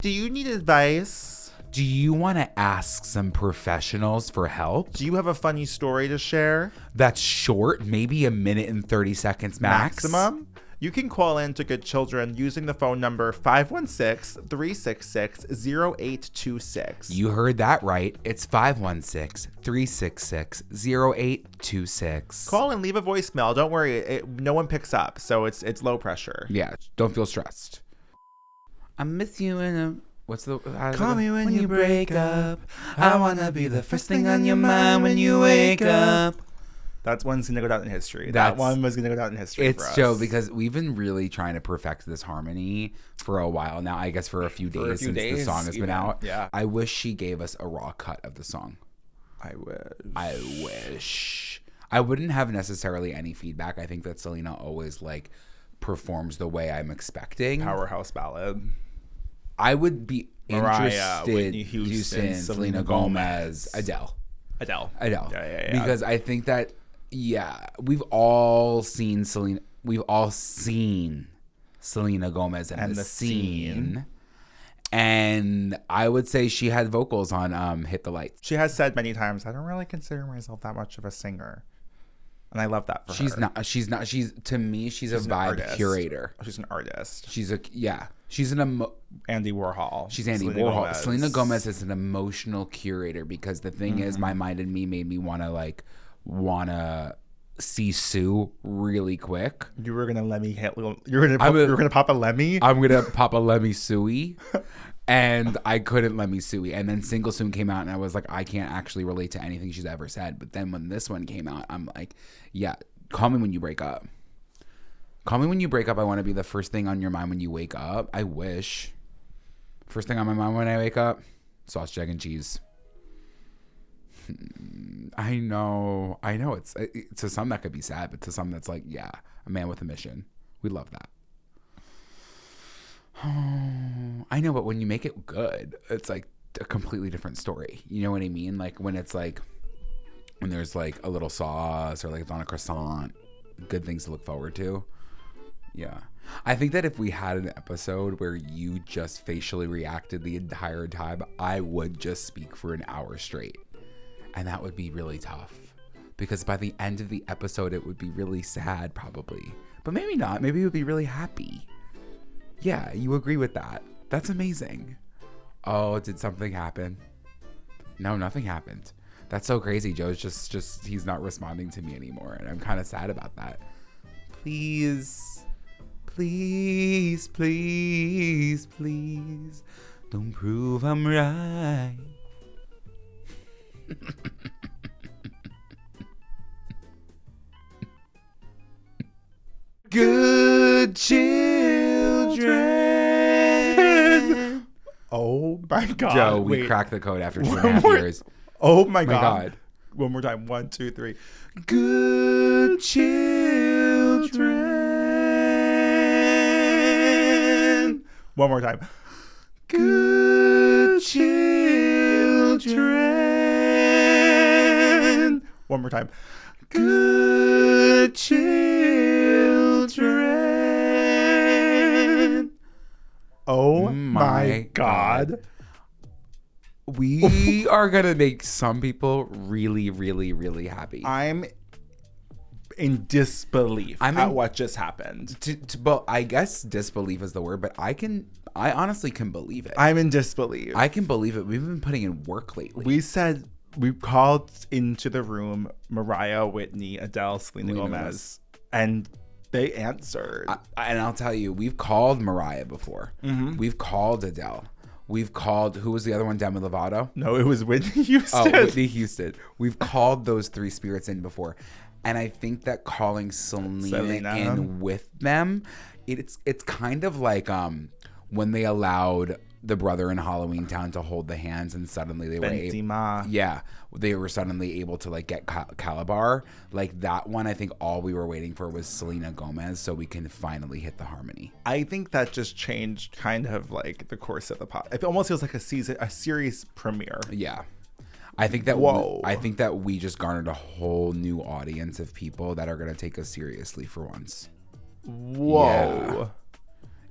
Do you need advice? Do you want to ask some professionals for help? Do you have a funny story to share? That's short, maybe a minute and 30 seconds Maximum? You can call in to Good Children using the phone number 516-366-0826. You heard that right. It's 516-366-0826. Call and leave a voicemail. Don't worry, no one picks up, so it's low pressure. Yeah, don't feel stressed. I miss you in a... What's the... Call me when you break up. I wanna be the first thing on your mind when you wake up. That's one's gonna go down in history. That one was gonna go down in history for us. It's Joe, because we've been really trying to perfect this harmony for a while now. I guess for a few days since the song has been out. Yeah. I wish she gave us a raw cut of the song. I wish. I wouldn't have necessarily any feedback. I think that Selena always like performs the way I'm expecting. Powerhouse ballad. I would be Mariah, interested. Whitney Houston, Selena Gomez, Adele. Yeah. Because I think that, we've all seen Selena. We've all seen Selena Gomez and the scene. And I would say she had vocals on Hit the Lights. She has said many times, I don't really consider myself that much of a singer. And I love that for her. She's not. To me, she's a vibe curator. She's an artist. She's an Andy Warhol. She's Andy Selena Warhol. Gomez. Selena Gomez is an emotional curator, because the thing is, My Mind and Me made me wanna see Sue really quick. You were gonna let me hit. You're gonna pop a Lemmy. I'm gonna pop a Lemmy Suey, and I couldn't Lemmy Suey. And then Single Soon came out, and I was like, I can't actually relate to anything she's ever said. But then when this one came out, I'm like, yeah, Call Me When You Break Up. Call Me When You Break Up. I want to be the first thing on your mind when you wake up. I wish. First thing on my mind when I wake up, sausage, egg, and cheese. I know. It's to some that could be sad, but to some that's like, yeah, a man with a mission. We love that. Oh, I know, but when you make it good, it's like a completely different story. You know what I mean? Like when it's like, when there's like a little sauce or like it's on a croissant, good things to look forward to. Yeah. I think that if we had an episode where you just facially reacted the entire time, I would just speak for an hour straight. And that would be really tough, because by the end of the episode, it would be really sad probably, but maybe not. Maybe it would be really happy. Yeah, you agree with that. That's amazing. Oh, did something happen? No, nothing happened. That's so crazy. Joe's just he's not responding to me anymore, and I'm kind of sad about that. Please, don't prove I'm right. Good children. Oh my God. Joe, we cracked the code after 2.5 years. Oh my God. One more time. 1, 2, 3. Good children. One more time. Good children. One more time. Good children. Oh my God. We are going to make some people really, really, really happy. I'm in disbelief at what just happened. Well, I guess disbelief is the word, but I honestly can believe it. I'm in disbelief. I can believe it. We've been putting in work lately. We called into the room Mariah, Whitney, Adele, Selena Gomez, and they answered. And I'll tell you, we've called Mariah before. Mm-hmm. We've called Adele. We've called, who was the other one, Demi Lovato? No, it was Whitney Houston. Oh, Whitney Houston. We've called those three spirits in before. And I think that calling Selena in with them, it's kind of like when they allowed the brother in Halloween Town to hold the hands, and suddenly they were suddenly able to like get Calabar. Like that one, I think all we were waiting for was Selena Gomez, so we can finally hit the harmony. I think that just changed kind of like the course of the pod. It almost feels like a series premiere. Yeah. I think that we just garnered a whole new audience of people that are going to take us seriously for once. Whoa.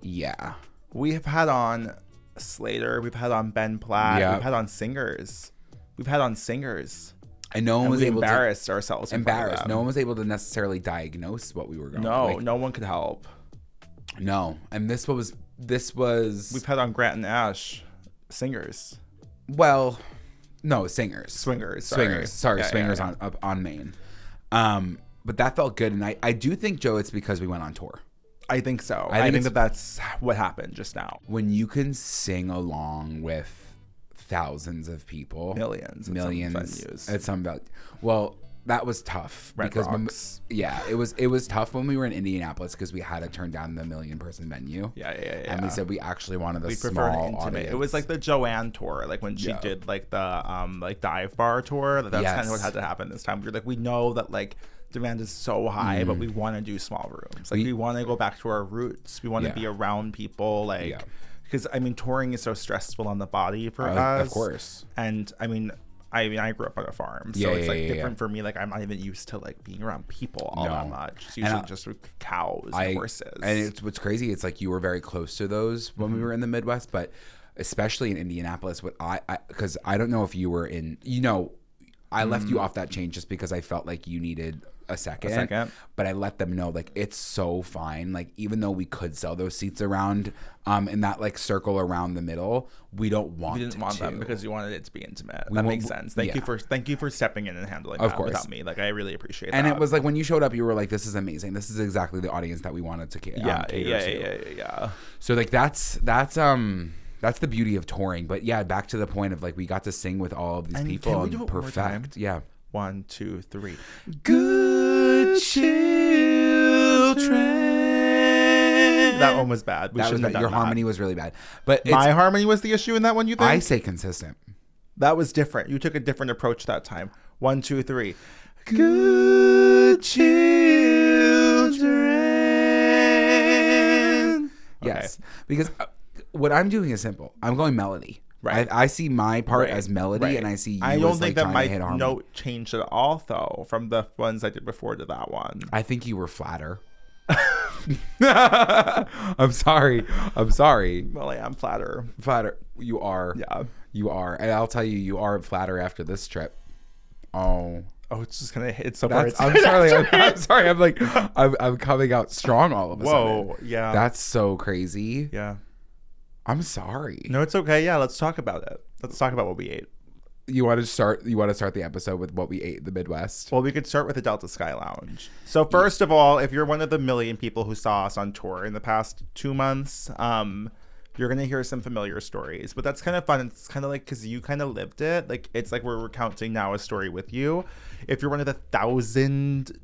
Yeah. We have had on Slater. We've had on Ben Platt. Yeah. We've had on singers. And no one was able to embarrassed ourselves. embarrassed. No one was able to necessarily diagnose what we were going. No, no one could help. No, and this was. We've had on Grant and Ash, singers. Well, no, singers. Swingers. Sorry, swingers on Maine. But that felt good, and I do think, Joe, it's because we went on tour. I think so. I think that's what happened just now. When you can sing along with thousands of people, millions venues at some value. Well, that was tough because it was tough when we were in Indianapolis because we had to turn down the 1 million person venue. Yeah. And we said we actually wanted the preferred small intimate. audience. It was like the Joanne tour, like when she did like the like dive bar tour. That's kind of what had to happen this time. We were like, we know that like demand is so high, but we want to do small rooms. Like we want to go back to our roots. We want to be around people. Like because I mean, touring is so stressful on the body for us, of course. And I mean, I grew up on a farm, so it's like different for me. Like I'm not even used to like being around people all that much. It's usually just with cows and horses. And it's what's crazy. It's like you were very close to those when we were in the Midwest, but especially in Indianapolis. What because I don't know if you were in. I left you off that chain just because I felt like you needed a second. But I let them know like it's so fine. Like even though we could sell those seats around in that like circle around the middle, we didn't want them because you wanted it to be intimate. That makes sense. Thank you for stepping in and handling that without me. Like I really appreciate that. And it was like when you showed up, you were like, "This is amazing. This is exactly the audience that we wanted to cater to." Yeah. So like that's the beauty of touring. But yeah, back to the point of like we got to sing with all of these people can we do it and one more time? perfect. Yeah. 1, 2, 3. Good children. That one was bad. Your harmony was really bad. But my harmony was the issue in that one, you think? I say consistent. That was different. You took a different approach that time. 1, 2, 3. Good children. Yes. Because what I'm doing is simple. I'm going melody. Right. I see my part as melody, and I see you I don't as think like that my note changed at all, though, from the ones I did before to that one. I think you were flatter. I'm sorry. Well, I am flatter. You are. Yeah. You are. And I'll tell you, you are flatter after this trip. Oh, it's just gonna hit so hard. I'm sorry. I'm sorry. I'm like, I'm coming out strong all of a sudden. Whoa, yeah. That's so crazy. Yeah. I'm sorry. No, it's okay. Yeah, let's talk about it. Let's talk about what we ate. You want to start the episode with what we ate in the Midwest? Well, we could start with the Delta Sky Lounge. So first of all, if you're one of the 1 million people who saw us on tour in the past 2 months, you're gonna hear some familiar stories. But that's kind of fun. It's kind of like because you kind of lived it. Like it's like we're recounting now a story with you. If you're one of the 1,000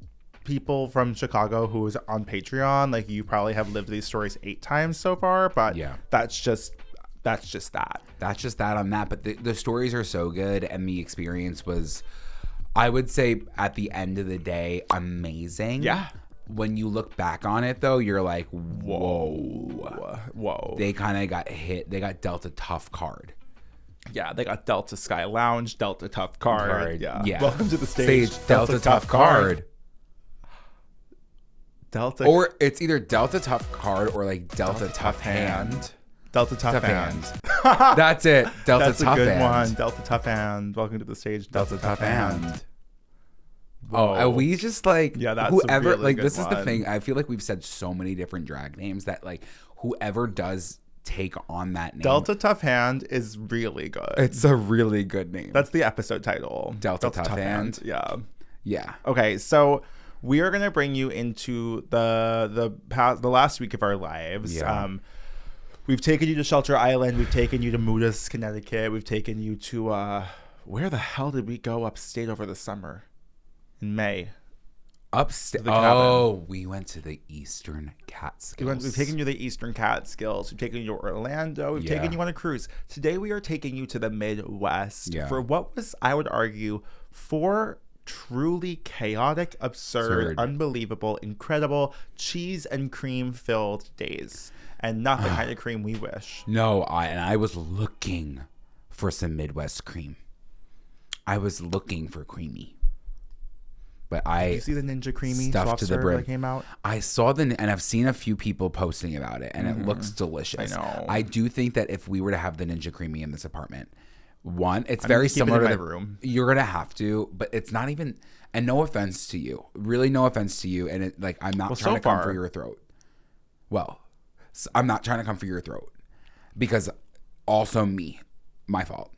people from Chicago who is on Patreon, like you probably have lived these stories 8 times so far, but that's just that on that. But the stories are so good, and the experience was, I would say, at the end of the day, amazing. Yeah. When you look back on it, though, you're like, whoa. They kind of got hit. They got dealt a tough card. Yeah, they got Delta Sky Lounge, Delta Tough Card. Yeah. Welcome to the stage. Delta Tough Card. Delta. Or it's either Delta Tough Card or like Delta Tough Hand. Delta Tough Hand. That's it. Delta That's Tough a good Hand. one. Delta Tough Hand. Welcome to the stage. Delta Tough Hand. Oh, are we just like that's whoever a really like good this one. is the thing. I feel like we've said so many different drag names that like whoever does take on that name. Delta Tough Hand is really good. It's a really good name. That's the episode title. Delta Tough Hand. Yeah. Yeah. Okay, so we are gonna bring you into the last week of our lives. Yeah. We've taken you to Shelter Island. We've taken you to Moodus, Connecticut. We've taken you to where the hell did we go upstate over the summer? In May. Upstate. Oh, we went to the Eastern Catskills. We've taken you to the Eastern Catskills. We've taken you to Orlando. We've taken you on a cruise. Today we are taking you to the Midwest for what was, I would argue, 4 truly chaotic, absurd, unbelievable, incredible, cheese and cream filled days. And not the kind of cream we wish. No, I was looking for some Midwest cream. I was looking for creamy. But Did you see the Ninja Creamy stuffed soft to the serve brim. that came out? I saw and I've seen a few people posting about it, and it looks delicious. I know. I do think that if we were to have the Ninja Creamy in this apartment, one, it's very similar to my room. You're gonna have to, but it's not even. And no offense to you, really, no offense to you. And it like I'm not trying to come for your throat. Well, I'm not trying to come for your throat because also my fault.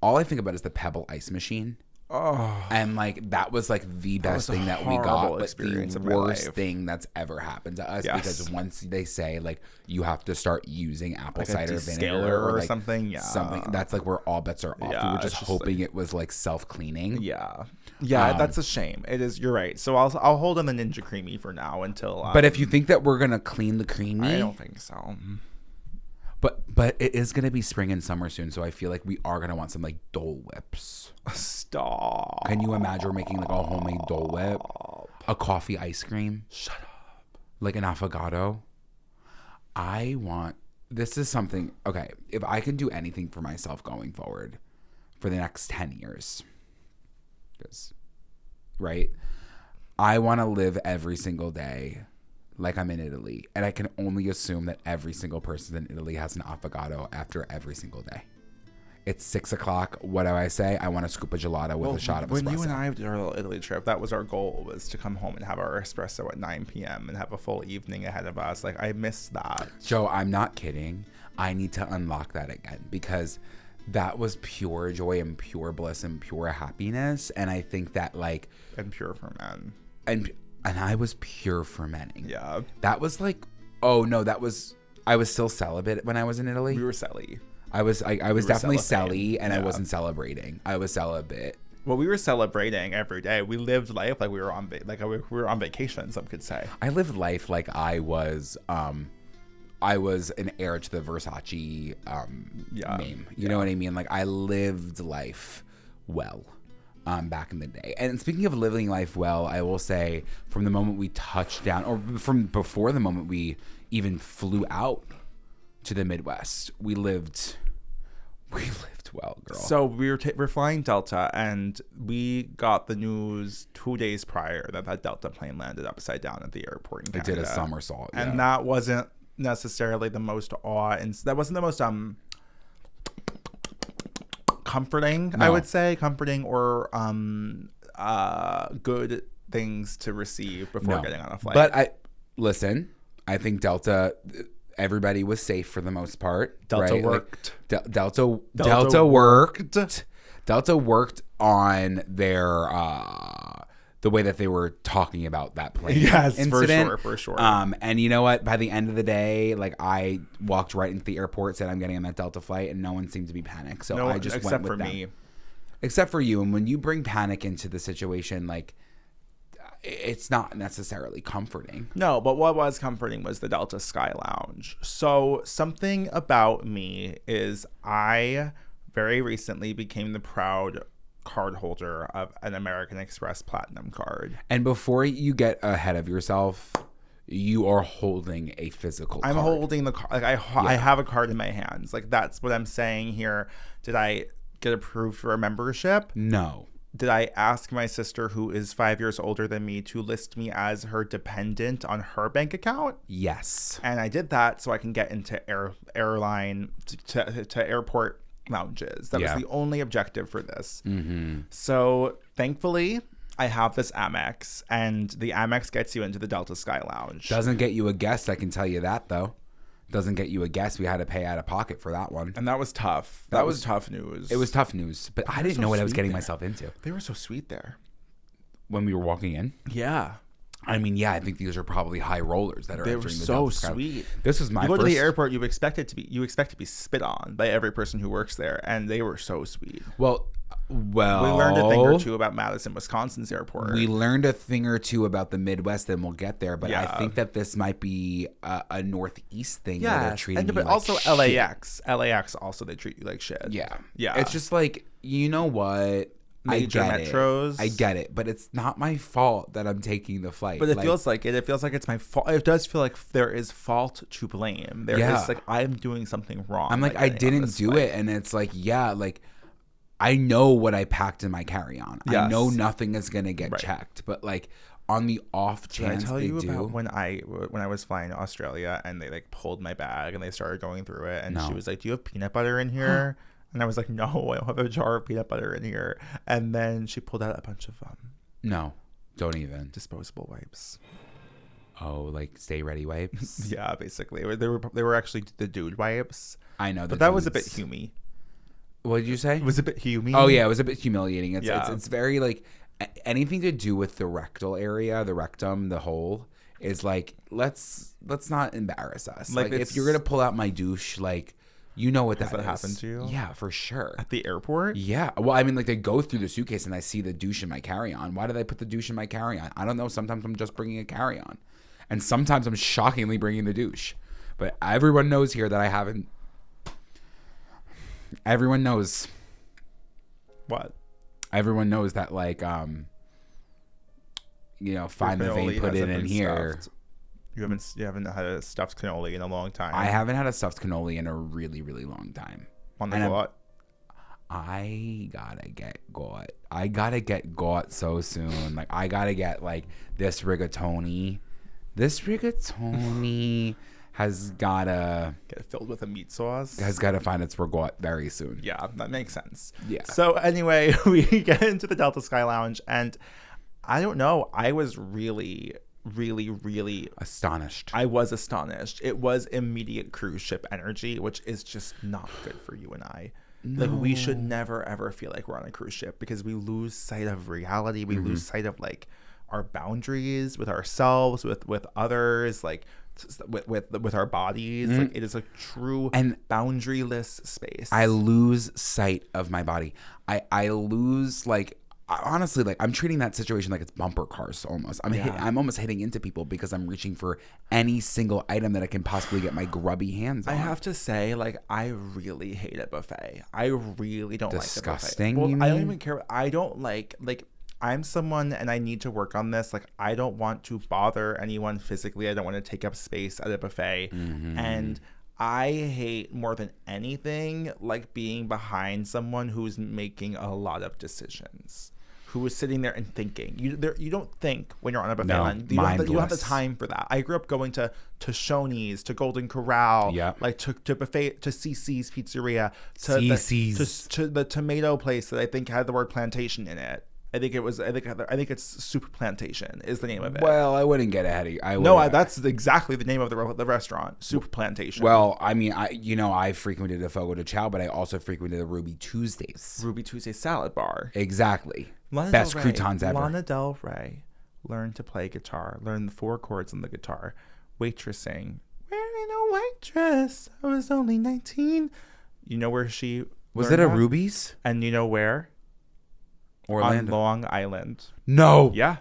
All I think about is the Pebble ice machine. Oh, and like that was like the best thing that we got, but the worst thing that's ever happened to us because once they say like you have to start using apple cider vinegar or like something, that's like where all bets are off. We were just hoping it was like self-cleaning. That's a shame. It is. You're right. So I'll hold on the Ninja Creamy for now until. But if you think that we're gonna clean the creamy, I don't think so. But it is gonna be spring and summer soon, so I feel like we are gonna want some like Dole Whips. Stop. Can you imagine making like a homemade Dole Whip? A coffee ice cream? Shut up. Like an affogato? This is something, okay, if I can do anything for myself going forward for the next 10 years, because, right? I want to live every single day like I'm in Italy. And I can only assume that every single person in Italy has an affogato after every single day. It's 6 o'clock. What do I say? I want a scoop of gelato with a shot of espresso. When you and I did our little Italy trip, that was our goal, was to come home and have our espresso at 9 p.m. and have a full evening ahead of us. Like, I miss that. Joe, I'm not kidding. I need to unlock that again because that was pure joy and pure bliss and pure happiness. And I think that like... And pure for men. And I was pure fermenting. Yeah. That was like... Oh, no, that was... I was still celibate when I was in Italy. We were celly. I was definitely celly, and I wasn't celebrating. I was celibate. Well, we were celebrating every day. We lived life like we were on vacation. Some could say. I lived life like I was an heir to the Versace name. You know what I mean? Like I lived life well back in the day. And speaking of living life well, I will say from the moment we touched down, or from before the moment we even flew out to the Midwest, we lived well, girl. So we're flying Delta, and we got the news 2 days prior that Delta plane landed upside down at the airport in Canada. It did a somersault, and that wasn't necessarily the most that wasn't the most comforting. No. I would say comforting or good things to receive before getting on a flight. But I think Delta. Everybody was safe for the most part. Delta right? worked. Like, Delta worked. Delta worked on their the way that they were talking about that plane. Yes, incident. for sure. And you know what? By the end of the day, like I walked right into the airport, said I'm getting on that Delta flight, and no one seemed to be panicked. So I just went with them. Me. Except for you. And when you bring panic into the situation, like. It's not necessarily comforting. No, but what was comforting was the Delta Sky Lounge. So something about me is I very recently became the proud card holder of an American Express Platinum card. And before you get ahead of yourself, you are holding a physical card. I'm holding the card. Like I have a card in my hands. Like that's what I'm saying here. Did I get approved for a membership? No. Did I ask my sister, who is 5 years older than me, to list me as her dependent on her bank account? Yes. And I did that so I can get into airline to airport lounges. That was the only objective for this. Mm-hmm. So thankfully, I have this Amex, and the Amex gets you into the Delta Sky Lounge. Doesn't get you a guest, I can tell you that, though. Doesn't get you a guest. We had to pay out of pocket for that one. And that was tough. That was tough news. It was tough news, but I didn't know what I was getting myself into. They were so sweet there. When we were walking in? Yeah. I mean, yeah, I think these are probably high rollers that are entering the Delta Sky. They were so sweet. This was my first... You go to the airport, you expect to be spit on by every person who works there, and they were so sweet. Well, we learned a thing or two about Madison, Wisconsin's airport. We learned a thing or two about the Midwest, and we'll get there. But I think that this might be a Northeast thing where they're treating you but like also shit. LAX also they treat you like shit. Yeah. It's just like, you know what? Major metros. I get it, but it's not my fault that I'm taking the flight. But it feels like it. It feels like it's my fault. It does feel like there is fault to blame. There is like I'm doing something wrong. I'm like I didn't do it, and it's like I know what I packed in my carry-on. Yes. I know nothing is gonna get Right. checked, but like on the off Did I chance tell they you do. about when I was flying to Australia and they like pulled my bag and they started going through it and No. she was like, "Do you have peanut butter in here?" And I was like, "No, I don't have a jar of peanut butter in here." And then she pulled out a bunch of No, don't even. disposable wipes. Oh, like stay ready wipes. Yeah, basically they were actually the dude wipes, I know, but that was a bit hummy. What did you say? It was a bit hummy. Oh yeah, it was a bit humiliating. Yeah. It's very like anything to do with the rectal area, the rectum, the hole is like let's not embarrass us. Like, Like if you're gonna pull out my douche, like you know what Has that is. happened to you? Yeah, for sure. At the airport? Yeah. Well, I mean, like they go through the suitcase and I see the douche in my carry-on. Why did I put the douche in my carry-on? I don't know. Sometimes I'm just bringing a carry-on, and sometimes I'm shockingly bringing the douche. But everyone knows here that I haven't. Everyone knows. What? Everyone knows that, like, find the Your vein, cannoli put it hasn't in been here. stuffed. You haven't had a stuffed cannoli in a long time. I haven't had a stuffed cannoli in a really, really long time. On the And lot. I gotta get got. I gotta get got so soon. Like I gotta get like this rigatoni. This rigatoni has gotta Get filled with a meat sauce. find its rigot very soon. Yeah, that makes sense. Yeah. So anyway, we get into the Delta Sky Lounge, and I don't know. I was really, really, really. Astonished. I was astonished. It was immediate cruise ship energy, which is just not good for you and I. Like we should never ever feel like we're on a cruise ship because we lose sight of reality. We lose sight of like our boundaries with ourselves, with others, like with our bodies. Like it is a true And boundaryless space. I lose sight of my body. I lose honestly, like I'm treating that situation like it's bumper cars almost. I'm almost hitting into people because I'm reaching for any single item that I can possibly get my grubby hands on. I have to say, like, I really hate a buffet. I really don't Disgusting, like the buffet. you Well, I don't mean? even care. I don't like I'm someone and I need to work on this. Like, I don't want to bother anyone physically. I don't want to take up space at a buffet. And I hate more than anything, like being behind someone who's making a lot of decisions. Who is sitting there and thinking. You don't think when you're on a buffet No, line. You don't have the mindless. time for that. I grew up going to Shoney's, to Golden Corral, Yeah. like to buffet, to CC's Pizzeria, to CC's. to the tomato place that I think had the word plantation in it. I think it's Super Plantation is the name of it. Well, I wouldn't get ahead of you. That's exactly the name of the restaurant, Super Plantation. Well, I mean, I frequented the Fogo de Chao, but I also frequented the Ruby Tuesdays. Ruby Tuesday Salad Bar. Exactly. Lana Best Del Rey. croutons ever. Lana Del Rey learned to play guitar, learned the 4 chords on the guitar, waitressing. Wearing a white dress, I was only 19. You know where she Was learned it a that? Ruby's? And you know where? Orlando. On Long Island. No. Yeah.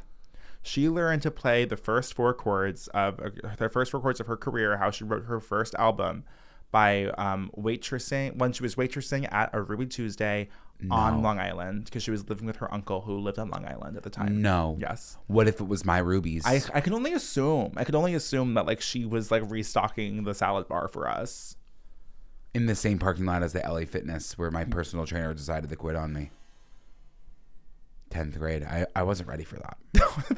She learned to play the first 4 chords of her career, how she wrote her first album, by waitressing when she was waitressing at a Ruby Tuesday on Long Island because she was living with her uncle who lived on Long Island at the time. No. Yes. What if it was my Ruby's? I can only assume. that like she was like restocking the salad bar for us. In the same parking lot as the LA Fitness where my personal trainer decided to quit on me. 10th grade. I wasn't ready for that.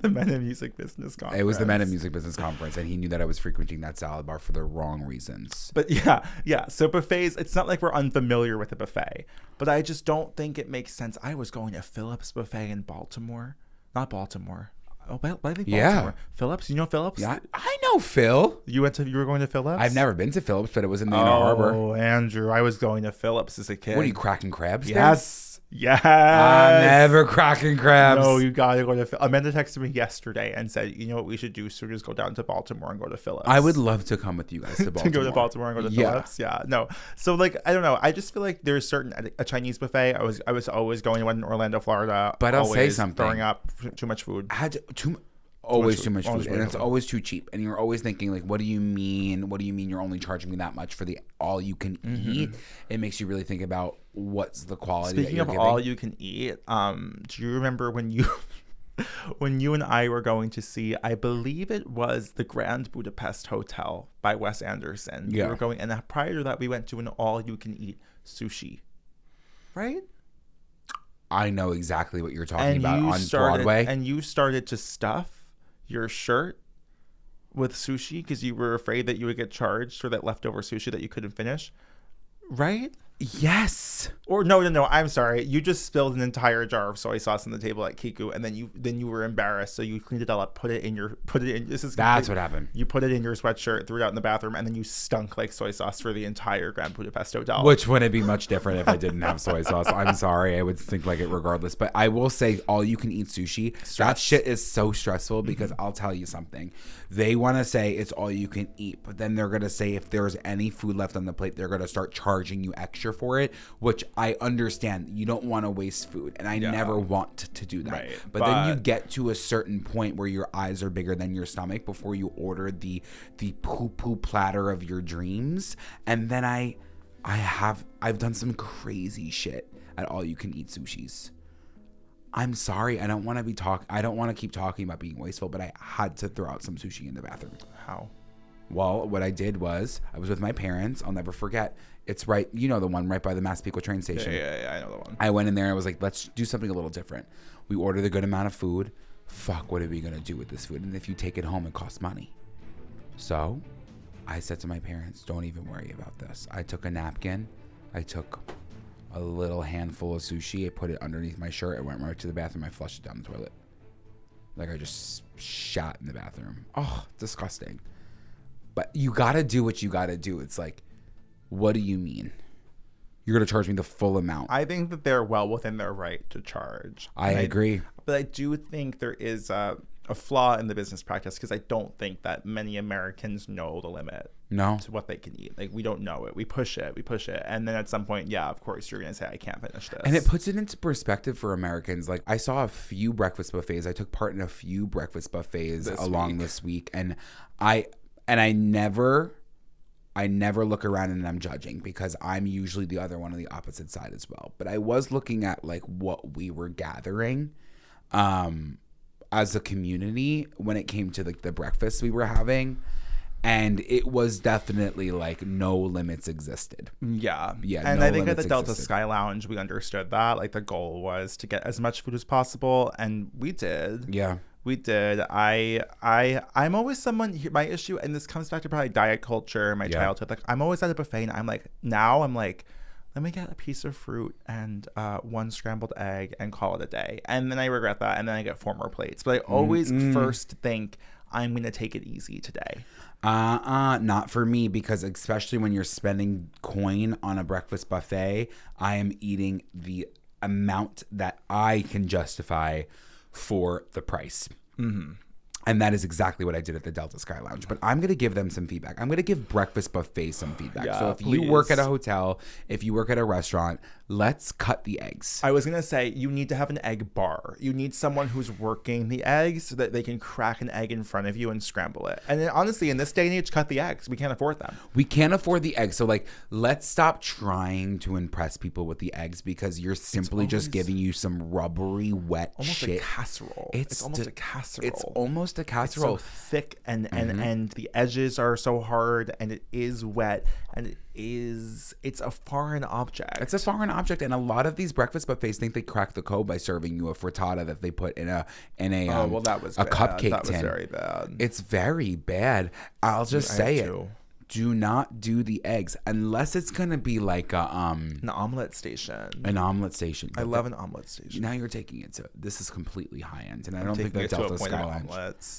The Men in Music Business Conference. It was the Men in Music Business Conference, and he knew that I was frequenting that salad bar for the wrong reasons. But yeah. So buffets, it's not like we're unfamiliar with a buffet, but I just don't think it makes sense. I was going to Phillips Buffet in Baltimore. Not Baltimore. Oh, but I think Baltimore. Yeah. Phillips? You know Phillips? Yeah, I know Phil. You were going to Phillips? I've never been to Phillips, but it was in the Inner Harbor. Oh, Andrew, I was going to Phillips as a kid. What are you, cracking crabs? Yes. Yes. I'm never cracking crabs. No, you gotta go to. Amanda texted me yesterday and said, "You know what we should do? So just go down to Baltimore and go to Phillips." I would love to come with you guys to Baltimore. to go to Baltimore and go to Phillips. Yeah, no. So like, I don't know. I just feel like there's a Chinese buffet. I was always going to one in Orlando, Florida. But I'll say always something. Throwing up too much food. Always too much always food, and it's food. always too cheap. And you're always thinking, like, what do you mean? What do you mean you're only charging me that much for the all you can eat? It makes you really think about what's the quality. Speaking that of you're all giving. you can eat, do you remember when you and I were going to see, I believe it was the Grand Budapest Hotel by Wes Anderson. Yeah. We were going, and prior to that, we went to an all you can eat sushi. Right? I know exactly what you're talking about on Broadway. And you started to stuff your shirt with sushi because you were afraid that you would get charged for that leftover sushi that you couldn't finish, right? Yes. Or no, I'm sorry. You just spilled an entire jar of soy sauce on the table at Kiku, and then you were embarrassed, so you cleaned it all up, That's what happened. You put it in your sweatshirt, threw it out in the bathroom, and then you stunk like soy sauce for the entire Grand Budapest Hotel. Which wouldn't be much different if I didn't have soy sauce. I'm sorry. I would think like it regardless. But I will say all you can eat sushi, that shit is so stressful because I'll tell you something. They want to say it's all you can eat, but then they're going to say if there's any food left on the plate, they're going to start charging you extra for it, which I understand. You don't want to waste food, and I never want to do that. Right. But then you get to a certain point where your eyes are bigger than your stomach before you order the poo-poo platter of your dreams. And then I've done some crazy shit at all you can eat sushis. I'm sorry. I don't want to keep talking about being wasteful, but I had to throw out some sushi in the bathroom. How? Well, what I did was I was with my parents. I'll never forget. It's right, the one right by the Massapequa train station. Yeah, I know the one. I went in there and I was like, let's do something a little different. We ordered a good amount of food. Fuck, what are we going to do with this food? And if you take it home, it costs money. So I said to my parents, don't even worry about this. I took a napkin. I took a little handful of sushi. I put it underneath my shirt. I went right to the bathroom. I flushed it down the toilet. Like I just shot in the bathroom. Oh, disgusting. But you got to do what you got to do. It's like, what do you mean? You're going to charge me the full amount. I think that they're well within their right to charge. I agree. But I do think there is a flaw in the business practice because I don't think that many Americans know the limit to what they can eat. Like, we don't know it. We push it. And then at some point, of course, you're going to say, I can't finish this. And it puts it into perspective for Americans. Like, I saw a few breakfast buffets. I took part in a few breakfast buffets this week. And I never look around and I'm judging because I'm usually the other one on the opposite side as well. But I was looking at like what we were gathering as a community when it came to like the breakfast we were having. And it was definitely like no limits existed. Yeah. And I think at the Delta Sky Lounge, we understood that. Like the goal was to get as much food as possible. And we did. Yeah. We did. I'm always someone, my issue, and this comes back to probably diet culture, my childhood. Like I'm always at a buffet and I'm like, let me get a piece of fruit and one scrambled egg and call it a day. And then I regret that. And then I get 4 more plates. But I always first think I'm going to take it easy today. Not for me, because especially when you're spending coin on a breakfast buffet, I am eating the amount that I can justify for the price. Mm-hmm. And that is exactly what I did at the Delta Sky Lounge. But I'm going to give them some feedback. I'm going to give breakfast buffets some feedback. Yeah, so if you work at a hotel, if you work at a restaurant, let's cut the eggs. I was going to say, you need to have an egg bar. You need someone who's working the eggs so that they can crack an egg in front of you and scramble it. And then, honestly, in this day and age, cut the eggs. We can't afford them. We can't afford the eggs. So, like, let's stop trying to impress people with the eggs because you're simply just giving you some rubbery, wet almost shit. Almost a casserole. It's almost a casserole. It's almost a casserole. It's so thick and the edges are so hard and it is wet and it's a foreign object. It's a foreign object, and a lot of these breakfast buffets think they crack the code by serving you a frittata that they put in a that was a bad. cupcake that tin. Was very bad. It's very bad. I'll just say it. Do not do the eggs unless it's gonna be like an omelet station. An omelet station. I love an omelet station. Now you're taking it to this is completely high end, and I don't think that Delta Sky Lounge.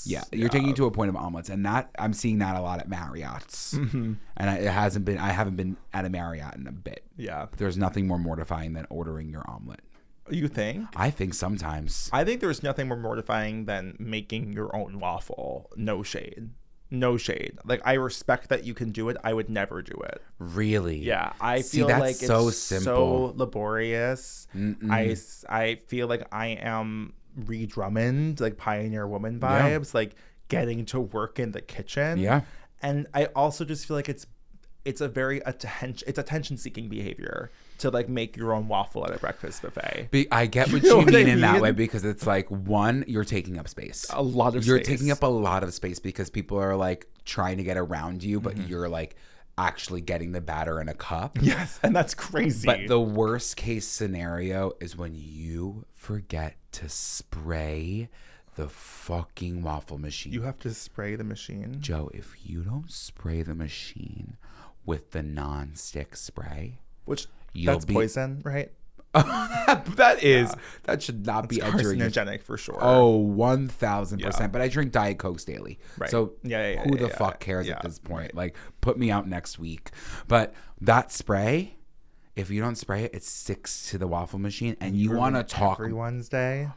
Yeah, you're taking it to a point of omelets, and that I'm seeing that a lot at Marriott's, and I haven't been at a Marriott in a bit. Yeah, there's nothing more mortifying than ordering your omelet. You think? I think sometimes. I think there's nothing more mortifying than making your own waffle. No shade. Like, I respect that you can do it. I would never do it. Really? Yeah. I feel like it's so simple. So laborious. I feel like I am Ree Drummond, like Pioneer Woman vibes, like getting to work in the kitchen. Yeah. And I also just feel like it's a very attention-seeking behavior to like make your own waffle at a breakfast buffet. I get what you mean in that way, because it's like, one, you're taking up space. A lot of space. You're taking up a lot of space because people are like trying to get around you, but you're like actually getting the batter in a cup. Yes, and that's crazy. But the worst case scenario is when you forget to spray the fucking waffle machine. You have to spray the machine? Joe, if you don't spray the machine with the non-stick spray, which that's poison, right? That should not be a drink. Carcinogenic for sure. Oh, 1,000%. But I drink Diet Cokes daily. Right. So who the fuck cares at this point? Right. Like, put me out next week. But that spray, if you don't spray it, it sticks to the waffle machine. And you want to talk every Wednesday.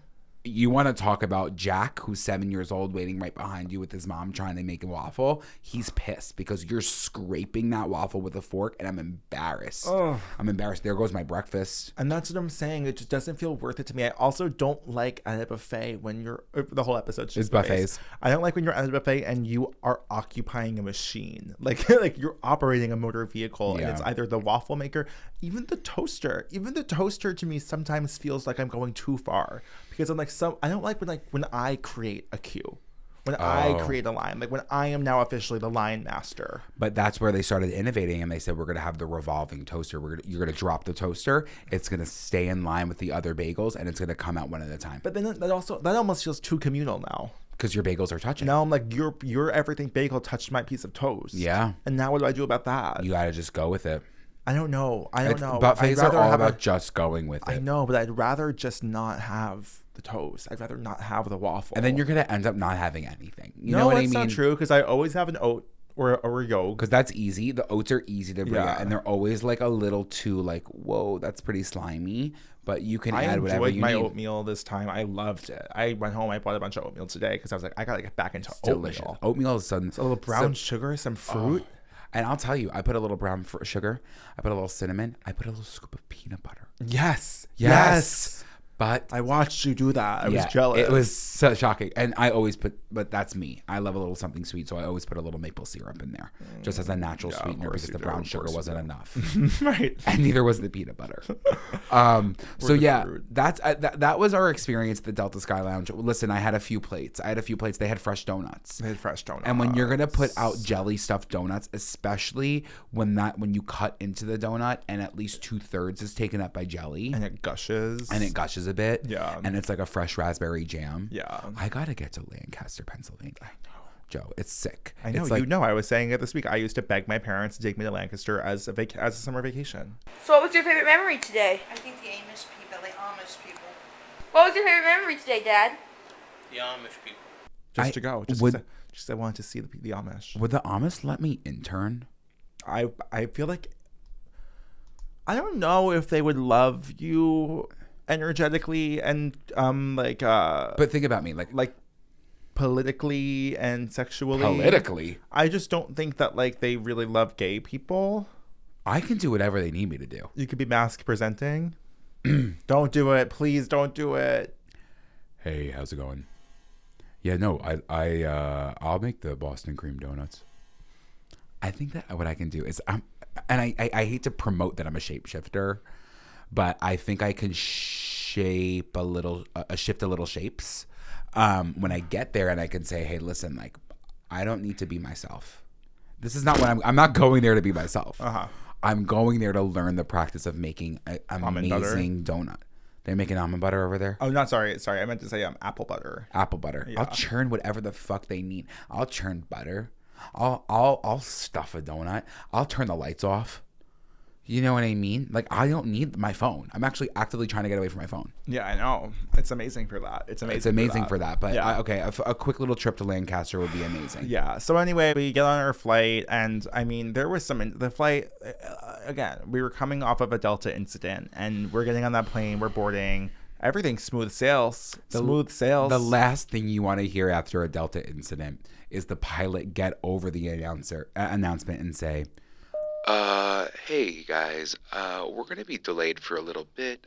You want to talk about Jack, who's 7 years old, waiting right behind you with his mom trying to make a waffle. He's pissed because you're scraping that waffle with a fork, and I'm embarrassed. Oh. I'm embarrassed. There goes my breakfast. And that's what I'm saying. It just doesn't feel worth it to me. I also don't like at a buffet when you're the whole episode's just buffets. I don't like when you're at a buffet and you are occupying a machine, like you're operating a motor vehicle, and it's either the waffle maker, even the toaster. Even the toaster to me sometimes feels like I'm going too far. Because I'm like, I don't like when I create a queue, when I create a line, like when I am now officially the line master. But that's where they started innovating, and they said we're going to have the revolving toaster. You're going to drop the toaster. It's going to stay in line with the other bagels, and it's going to come out one at a time. But then that almost feels too communal now. Because your bagels are touching. Now I'm like, your everything bagel touched my piece of toast. Yeah. And now what do I do about that? You got to just go with it. I don't know. Buffets are all about just going with it. I know, but I'd rather just not have the toast. I'd rather not have the waffle. And then you're going to end up not having anything. You know what I mean? No, that's not true, because I always have an oat or a yolk. Because that's easy. The oats are easy to bring out, and they're always like a little too like, whoa, that's pretty slimy. But you can add whatever you need. I enjoyed my oatmeal this time. I loved it. I went home. I bought a bunch of oatmeal today because I was like, I got to get back into oatmeal. Delicious. Oatmeal is a little brown sugar, some fruit. Oh. And I'll tell you, I put a little brown sugar. I put a little cinnamon. I put a little scoop of peanut butter. Yes. But I watched you do that. I was jealous. It was so shocking. And I always but that's me. I love a little something sweet, so I always put a little maple syrup in there, just as a natural sweetener, because the brown sugar wasn't enough. Right. And neither was the peanut butter. So yeah, that's that was our experience at the Delta Sky Lounge. Listen, I had a few plates. They had fresh donuts. And when you're gonna put out jelly stuffed donuts, especially when you cut into the donut and at least 2/3 is taken up by jelly, and it gushes a bit, and it's like a fresh raspberry jam. I gotta get to Lancaster, Pennsylvania. I know, Joe, it's sick. I know. It's like, I was saying it this week. I used to beg my parents to take me to Lancaster as a summer vacation. So what was your favorite memory today? I think the Amish people. What was your favorite memory today, Dad? The Amish people. Just to go. Just I wanted to see the Amish. Would the Amish let me intern? I feel like, I don't know if they would love you energetically and but think about me, like politically and sexually. I just don't think that they really love gay people. I can do whatever they need me to do. You could be mask presenting. Don't do it, please don't do it. Hey, how's it going? Yeah, no, I'll make the Boston cream donuts. I think that what I can do is I hate to promote that I'm a shapeshifter, but I think I can shift a little shapes when I get there, and I can say, hey, listen, I don't need to be myself. This is not what I'm not going there to be myself. I'm going there to learn the practice of making an amazing donut. They're making almond butter over there. Oh, not sorry. I meant to say apple butter. Apple butter. Yeah. I'll churn whatever the fuck they need. I'll churn butter. I'll stuff a donut. I'll turn the lights off. You know what I mean? I don't need my phone. I'm actually actively trying to get away from my phone. Yeah, I know. It's amazing for that. It's amazing for that. But a quick little trip to Lancaster would be amazing. Yeah. So anyway, we get on our flight, and I mean, there was the flight. Again, we were coming off of a Delta incident, and we're getting on that plane. We're boarding. Everything's smooth sails. The last thing you want to hear after a Delta incident is the pilot get over the announcement and say, hey guys, we're going to be delayed for a little bit.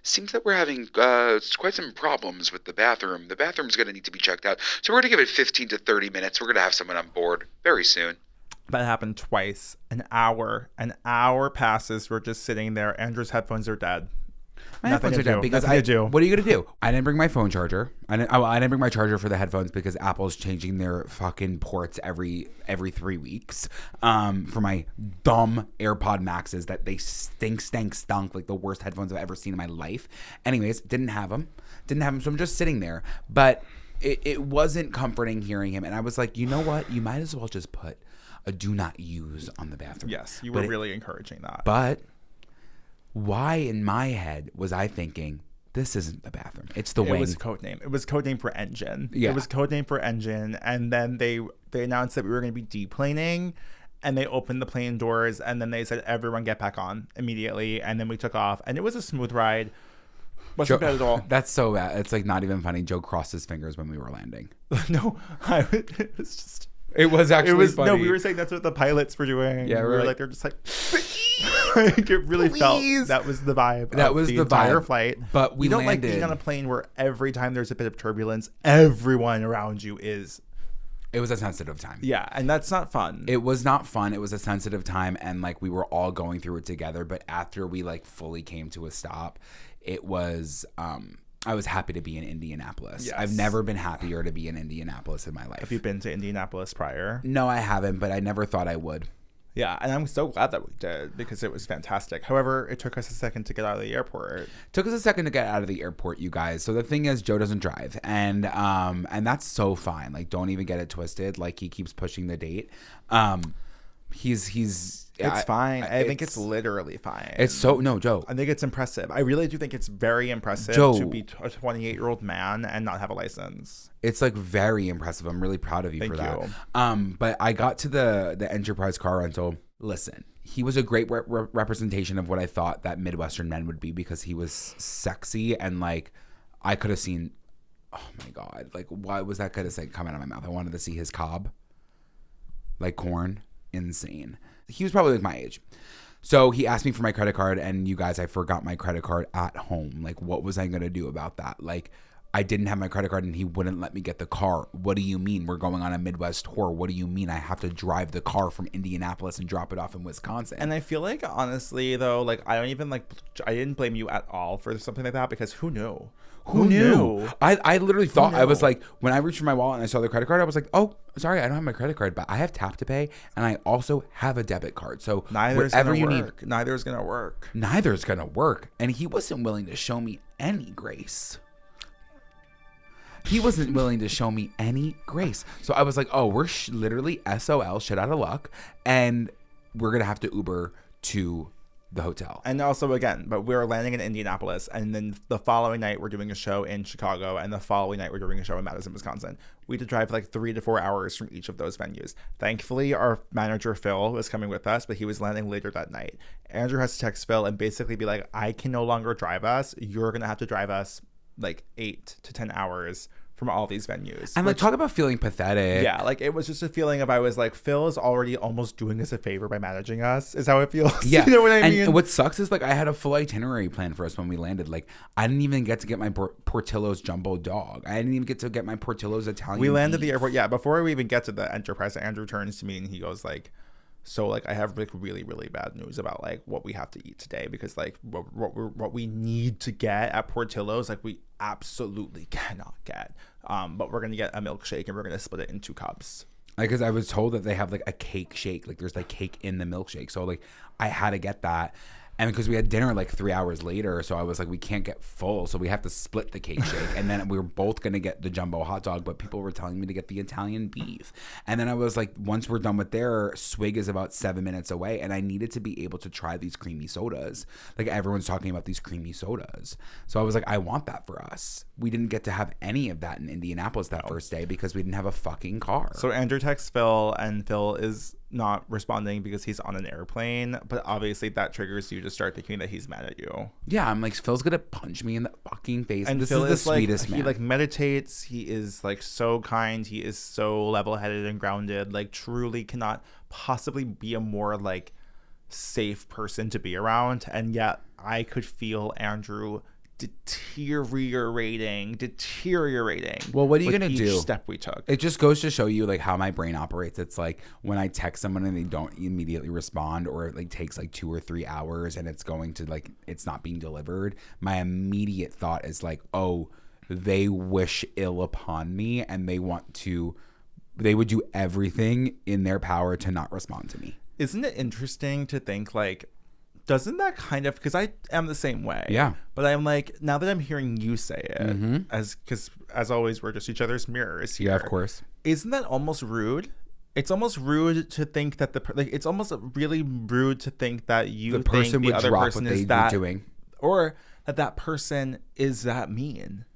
Seems that we're having quite some problems with the bathroom. The bathroom's going to need to be checked out, so we're going to give it 15 to 30 minutes. We're going to have someone on board very soon. That happened twice. An hour passes. We're just sitting there. Andrew's headphones are dead. My headphones are dead because what are you gonna do? I didn't bring my phone charger. I didn't bring my charger for the headphones because Apple's changing their fucking ports every 3 weeks. For my dumb AirPod Maxes that they stunk like the worst headphones I've ever seen in my life. Anyways, didn't have them. So I'm just sitting there, but it wasn't comforting hearing him. And I was like, you know what? You might as well just put a do not use on the bathroom. Yes, you were really encouraging that. But why in my head was I thinking, this isn't the bathroom, it's the wing? It was codename. It was codename for engine. Yeah. It was codename for engine. And then they announced that we were going to be deplaning, and they opened the plane doors, and then they said, everyone get back on immediately. And then we took off, and it was a smooth ride. Wasn't bad at all. That's so bad. It's like not even funny. Joe crossed his fingers when we were landing. No, it was just... It was actually funny. No, we were saying that's what the pilots were doing. Yeah, we were like, they're just like... like it really felt that was the vibe. That was the entire vibe. Flight. But we don't landed. like being on a plane where every time there's a bit of turbulence, everyone around you is. It was a sensitive time. Yeah, and that's not fun. It was not fun. It was a sensitive time, and like we were all going through it together. But after we like fully came to a stop, it was. I was happy to be in Indianapolis. Yes. I've never been happier to be in Indianapolis in my life. Have you been to Indianapolis prior? No, I haven't, but I never thought I would. Yeah, and I'm so glad that we did because it was fantastic. However, it took us a second to get out of the airport. Took us a second to get out of the airport, you guys. So the thing is, Joe doesn't drive, and that's so fine. Like, don't even get it twisted. Like, he keeps pushing the date. It's fine. I think it's literally fine. It's so no, Joe. I think it's impressive. I really do think it's very impressive to be a 28-year-old man and not have a license. It's like very impressive. I'm really proud of you for that. But I got to the Enterprise car rental. Listen, he was a great representation of what I thought that Midwestern men would be because he was sexy and like I could have seen. Oh my God! Like, why was that gonna say coming out of my mouth? I wanted to see his cob, like corn. Insane. He was probably like my age. So he asked me for my credit card, and you guys, I forgot my credit card at home. Like, what was I going to do about that? Like, I didn't have my credit card, and he wouldn't let me get the car. What do you mean? We're going on a Midwest tour. What do you mean I have to drive the car from Indianapolis and drop it off in Wisconsin? And I feel like, honestly, though, like, I didn't blame you at all for something like that because who knew? Who knew? I literally thought, I was like, when I reached for my wallet and I saw the credit card, I was like, oh, sorry, I don't have my credit card, but I have tap to pay and I also have a debit card. So whatever you need. Neither's going to work. Neither's going to work. And he wasn't willing to show me any grace. He wasn't willing to show me any grace. So I was like, oh, we're literally SOL, shit out of luck. And we're going to have to Uber to the hotel. And also, again, but we're landing in Indianapolis, and then the following night we're doing a show in Chicago, and the following night we're doing a show in Madison, Wisconsin. We had to drive like 3 to 4 hours from each of those venues. Thankfully, our manager Phil was coming with us, but he was landing later that night. Andrew has to text Phil and basically be like, I can no longer drive us. You're gonna have to drive us like 8 to 10 hours from all these venues. And like, talk about feeling pathetic. Yeah, like it was just a feeling of I was like, Phil is already almost doing us a favor by managing us, is how it feels. Yeah. You know what I mean? And what sucks is like I had a full itinerary plan for us when we landed. Like I didn't even get to get my Portillo's jumbo dog. I didn't even get to get my Portillo's Italian We landed at beef. the airport. Yeah, before we even get to the Enterprise, Andrew turns to me and he goes like, so like I have like really, really bad news about like what we have to eat today because like what we need to get at Portillo's like we absolutely cannot get. But we're gonna get a milkshake and we're gonna split it in 2 cups. Like, because I was told that they have like a cake shake, like there's like cake in the milkshake. So like I had to get that. And because we had dinner like 3 hours later, so I was like, we can't get full, so we have to split the cake shake. And then we were both going to get the jumbo hot dog, but people were telling me to get the Italian beef. And then I was like, once we're done with there, Swig is about 7 minutes away, and I needed to be able to try these creamy sodas. Like, everyone's talking about these creamy sodas. So I was like, I want that for us. We didn't get to have any of that in Indianapolis that first day because we didn't have a fucking car. So Andrew texts Phil, and Phil is not responding because he's on an airplane, but obviously that triggers you to start thinking that he's mad at you. Yeah, I'm like, Phil's gonna punch me in the fucking face. And this Phil is the sweetest like, man. He like meditates. He is like so kind. He is so level-headed and grounded. Like truly cannot possibly be a more like safe person to be around. And yet I could feel Andrew deteriorating. Well, what are you with gonna each do? step we took. It just goes to show you like how my brain operates. It's like when I text someone and they don't immediately respond, or it like takes like 2 or 3 hours and it's going to like it's not being delivered. My immediate thought is like, oh, they wish ill upon me and they would do everything in their power to not respond to me. Isn't it interesting to think like, doesn't that kind of, because I am the same way. Yeah. But I'm like, now that I'm hearing you say it, Mm-hmm. because as always, we're just each other's mirrors here. Yeah, of course. Isn't that almost rude? It's almost rude to think that it's almost really rude to think that The person think would the other drop person what is they that, were doing. or that person is that mean.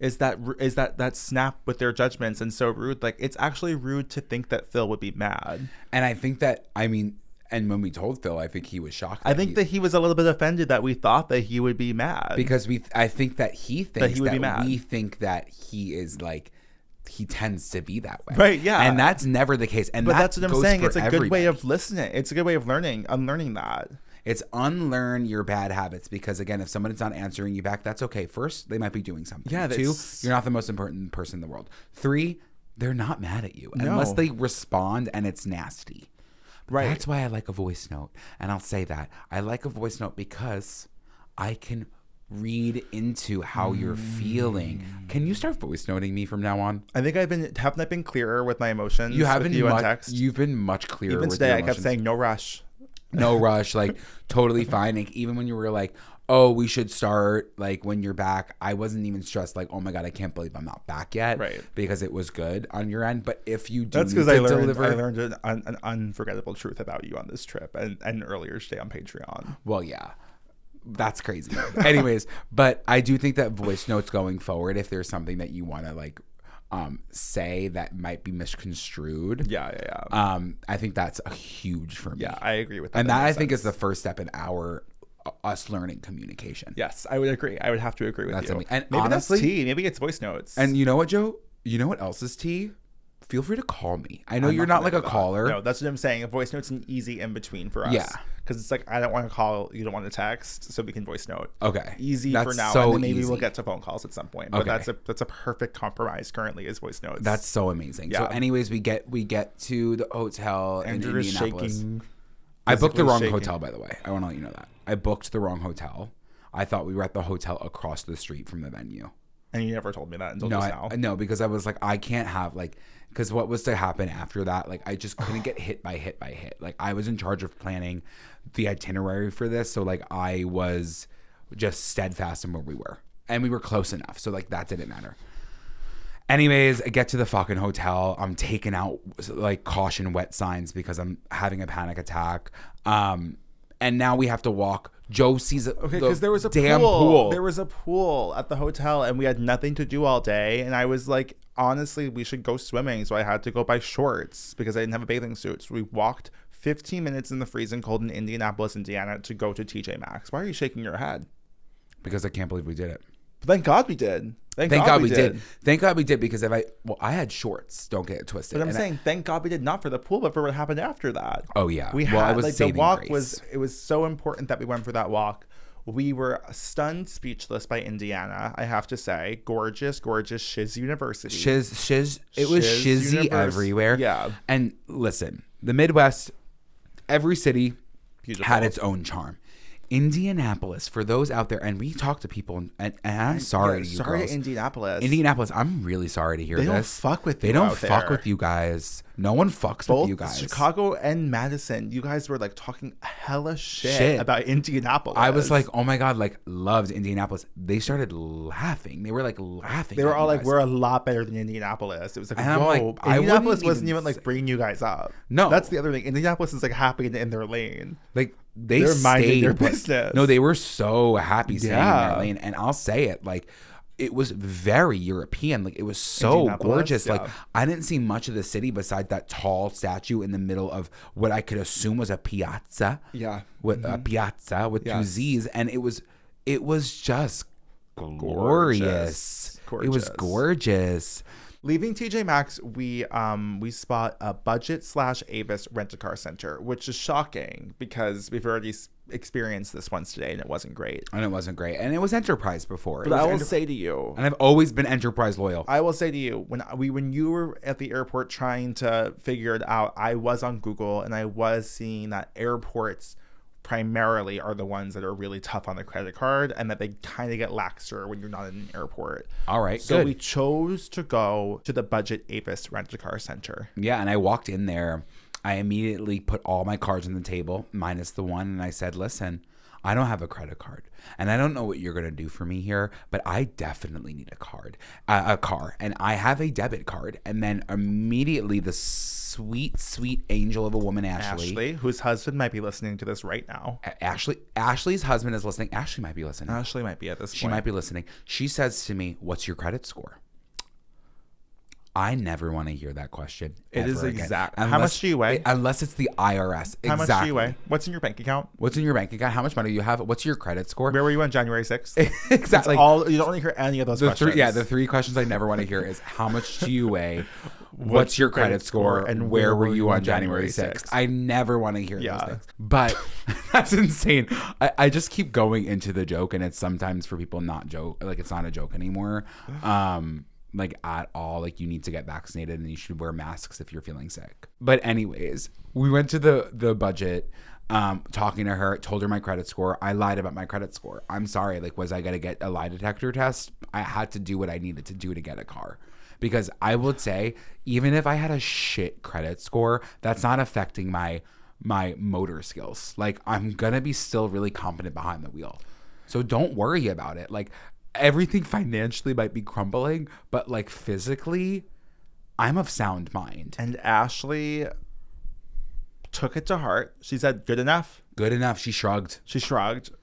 Is that snap with their judgments and so rude? Like, it's actually rude to think that Phil would be mad. And I think that, and when we told Phil, I think he was shocked. I think that he was a little bit offended that we thought that he would be mad. Because I think that he thinks he would be mad. we think that he is like, he tends to be that way. Right, yeah. And that's never the case. And but that's what I'm goes saying. for It's a good way everybody. of listening. It's a good way of unlearning that. It's unlearn your bad habits, because again, if someone is not answering you back, that's okay. First, they might be doing something. Yeah, 2, you're not the most important person in the world. 3, they're not mad at you unless they respond and it's nasty. Right. That's why I like a voice note. And I'll say that. I like a voice note because I can read into how you're feeling. Can you start voice noting me from now on? I think haven't I been clearer with my emotions? You haven't. with you on text. You've been much clearer. Even with today, your I kept emotions. saying no rush. No rush, like totally fine. Like, even when you were like, oh, we should start like when you're back, I wasn't even stressed like, oh my God, I can't believe I'm not back yet. Right. Because it was good on your end. But if you do, That's because I learned an unforgettable truth about you on this trip and earlier today on Patreon. Well, yeah. That's crazy. Anyways, but I do think that voice notes going forward, if there's something that you want to like say that might be misconstrued. Yeah. I think that's a huge for me. Yeah, I agree with that. And that I think is the first step in us learning communication. Yes, I would agree. I would have to agree with That's you. and maybe honestly, that's tea. Maybe it's voice notes. And you know what, Joe? You know what else is tea? Feel free to call me. I know you're not like a caller. No, that's what I'm saying. A voice note's an easy in between for us. Yeah. Because it's like, I don't want to call, you don't want to text, so we can voice note. Okay. Easy That's for now. so And then maybe easy. we'll get to phone calls at some point. But Okay. that's a perfect compromise currently is voice notes. That's so amazing. So Yeah. anyways, we get to the hotel in Andrew is Indianapolis. shaking. I booked the physically wrong shaking. hotel, by the way. I want to let you know that. I booked the wrong hotel. I thought we were at the hotel across the street from the venue. And you never told me that until No, just now. no, because I was like, I can't have like, because what was to happen after that? Like, I just couldn't get hit by hit. Like, I was in charge of planning the itinerary for this, so like I was just steadfast in where we were, and we were close enough, so like that didn't matter. Anyways, I get to the fucking hotel. I'm taking out like caution wet signs because I'm having a panic attack. And now we have to walk. Joe sees Because there was a damn pool. There was a pool at the hotel, and we had nothing to do all day. And I was like, honestly, we should go swimming. So I had to go buy shorts because I didn't have a bathing suit. So we walked 15 minutes in the freezing cold in Indianapolis, Indiana, to go to TJ Maxx. Why are you shaking your head? Because I can't believe we did it. But thank God we did. Thank God we did. Thank God we did, because I had shorts. Don't get it twisted. But I'm saying thank God we did, not for the pool, but for what happened after that. Oh yeah. We Well, had it was like the saving walk grace. it was so important that we went for that walk. We were stunned, speechless by Indiana. I have to say, gorgeous Shiz University. Shiz. It was Shiz shizzy universe. everywhere. Yeah. And listen, the Midwest, every city Beautiful. had its own charm. Indianapolis, for those out there, and we talk to people, and I'm sorry to you sorry girls. to Indianapolis. Indianapolis, I'm really sorry to hear They this. don't fuck with They you don't out fuck there. with you guys. No one fucks Both with you guys. Chicago and Madison, you guys were like talking hella shit about Indianapolis. I was like, oh my God, like loved Indianapolis. They started laughing. They were like laughing. they were at all you like, guys. we're a lot better than Indianapolis. It was like, And I'm whoa, like, I Indianapolis wouldn't wasn't even even like bringing you guys up. No. That's the other thing. Indianapolis is like happy in their lane. Like they're minding stayed their put- business. No, they were so happy staying in Yeah. their lane. And I'll say it, like it was very European. Like it was so Indianapolis, gorgeous. yeah. Like I didn't see much of the city besides that tall statue in the middle of what I could assume was a piazza. Yeah. With a piazza with Yes. two Z's, and it was just glorious. Gorgeous. It was gorgeous. Leaving TJ Maxx, we spot a budget/Avis rent-a-car center, which is shocking because we've already experienced this once today and it wasn't great. And it wasn't great. And it was Enterprise before. But I will say to you, and I've always been Enterprise loyal. I will say to you, when you were at the airport trying to figure it out, I was on Google and I was seeing that airports primarily are the ones that are really tough on the credit card and that they kind of get laxer when you're not in an airport. All right, so good. we chose to go to the budget Avis rent-a-car center. Yeah, and I walked in there. I immediately put all my cards on the table, minus the one, and I said, listen, I don't have a credit card, and I don't know what you're going to do for me here, but I definitely need a car, and I have a debit card. And then immediately the sweet, sweet angel of a woman, Ashley, whose husband might be listening to this right now. Ashley's husband is listening. Ashley might be listening. Ashley might be at this point. She might be listening. She says to me, what's your credit score? I never want to hear that question. It is again. exact. How much do you weigh? Unless it's the IRS. How much do you weigh? What's in your bank account? What's in your bank account? How much money do you have? What's your credit score? Where were you on January 6th? Exactly. You don't want to hear any of those questions. The three questions I never want to hear is how much do you weigh? What's your credit score? And where were you on January 6th? I never want to hear those things. But that's insane. I just keep going into the joke, and it's sometimes for people not joke. Like, it's not a joke anymore. Like, at all. Like, you need to get vaccinated and you should wear masks if you're feeling sick. But anyways, we went to the budget, talking to her, told her my credit score. I lied about my credit score. I'm sorry. Like, was I going to get a lie detector test? I had to do what I needed to do to get a car. Because I would say, even if I had a shit credit score, that's not affecting my motor skills. Like, I'm going to be still really competent behind the wheel. So don't worry about it. Like, everything financially might be crumbling, but like physically, I'm of sound mind. And Ashley took it to heart. She said, good enough. Good enough. She shrugged.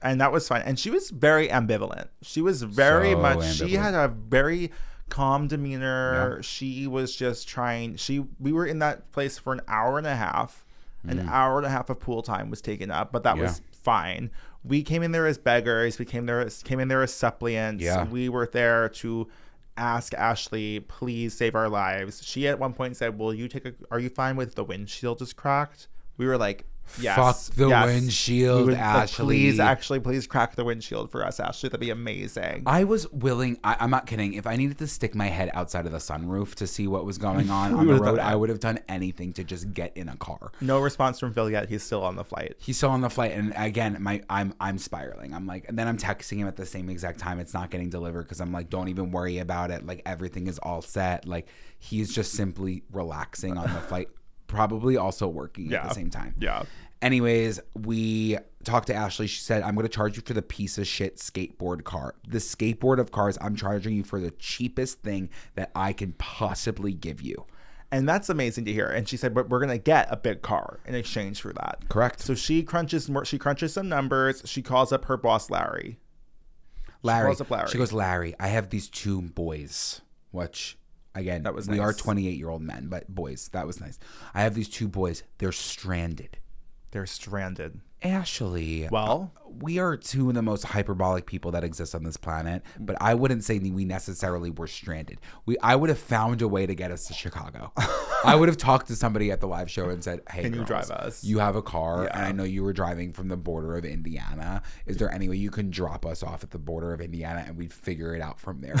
And that was fine. And she was very ambivalent. She was very she had a very calm demeanor. Yeah. She was just trying. We were in that place for an hour and a half. An hour and a half of pool time was taken up, but that was fine. We came in there as beggars. We came in there as suppliants. Yeah. We were there to ask Ashley, please save our lives. She at one point said, are you fine with the windshield is cracked? We were like, yes. Fuck the windshield, Ashley. Please crack the windshield for us, Ashley. That'd be amazing. I was willing. I'm not kidding. If I needed to stick my head outside of the sunroof to see what was going on the road, I would have done anything to just get in a car. No response from Phil yet. He's still on the flight. And again, I'm spiraling. I'm like, and then I'm texting him at the same exact time. It's not getting delivered because I'm like, don't even worry about it. Like, everything is all set. Like, he's just simply relaxing on the flight. Probably also working at the same time. Yeah. Anyways, we talked to Ashley. She said, I'm going to charge you for the piece of shit skateboard car. The skateboard of cars, I'm charging you for the cheapest thing that I can possibly give you. And that's amazing to hear. And she said, but we're going to get a big car in exchange for that. Correct. So she crunches some numbers. She calls up her boss, Larry. She goes, Larry, I have these two boys, which... Again, that was we nice. are 28-year-old men, but boys, that was nice. I have these two boys. They're stranded. Ashley, well, we are two of the most hyperbolic people that exist on this planet, but I wouldn't say we necessarily were stranded. I would have found a way to get us to Chicago. I would have talked to somebody at the live show and said, hey, can girls, you drive us? You have a car, and I know you were driving from the border of Indiana. Is there any way you can drop us off at the border of Indiana and we'd figure it out from there?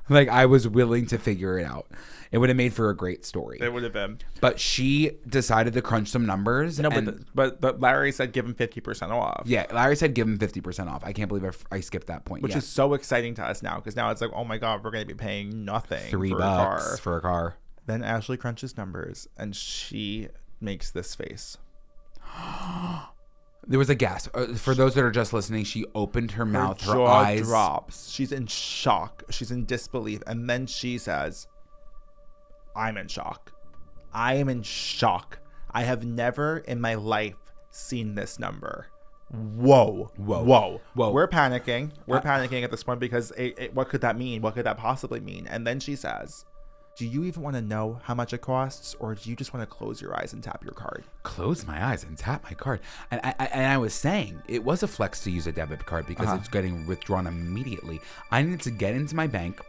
Like, I was willing to figure it out. It would have made for a great story. It would have been. But she decided to crunch some numbers. No, but Larry said give him 50% off. Yeah, Larry said give him 50% off. I can't believe I skipped that point. Which is so exciting to us now, because now it's like, oh my God, we're going to be paying nothing $3 for a car. Then Ashley crunches numbers and she makes this face. There was a gasp. For those that are just listening, she opened her mouth, her jaw eyes drops. She's in shock. She's in disbelief. And then she says, I'm in shock. I am in shock. I have never in my life seen this number. Whoa. We're panicking. We're panicking at this point because what could that mean? What could that possibly mean? And then she says, do you even want to know how much it costs, or do you just want to close your eyes and tap your card? Close my eyes and tap my card. And I was saying it was a flex to use a debit card because it's getting withdrawn immediately. I needed to get into my bank.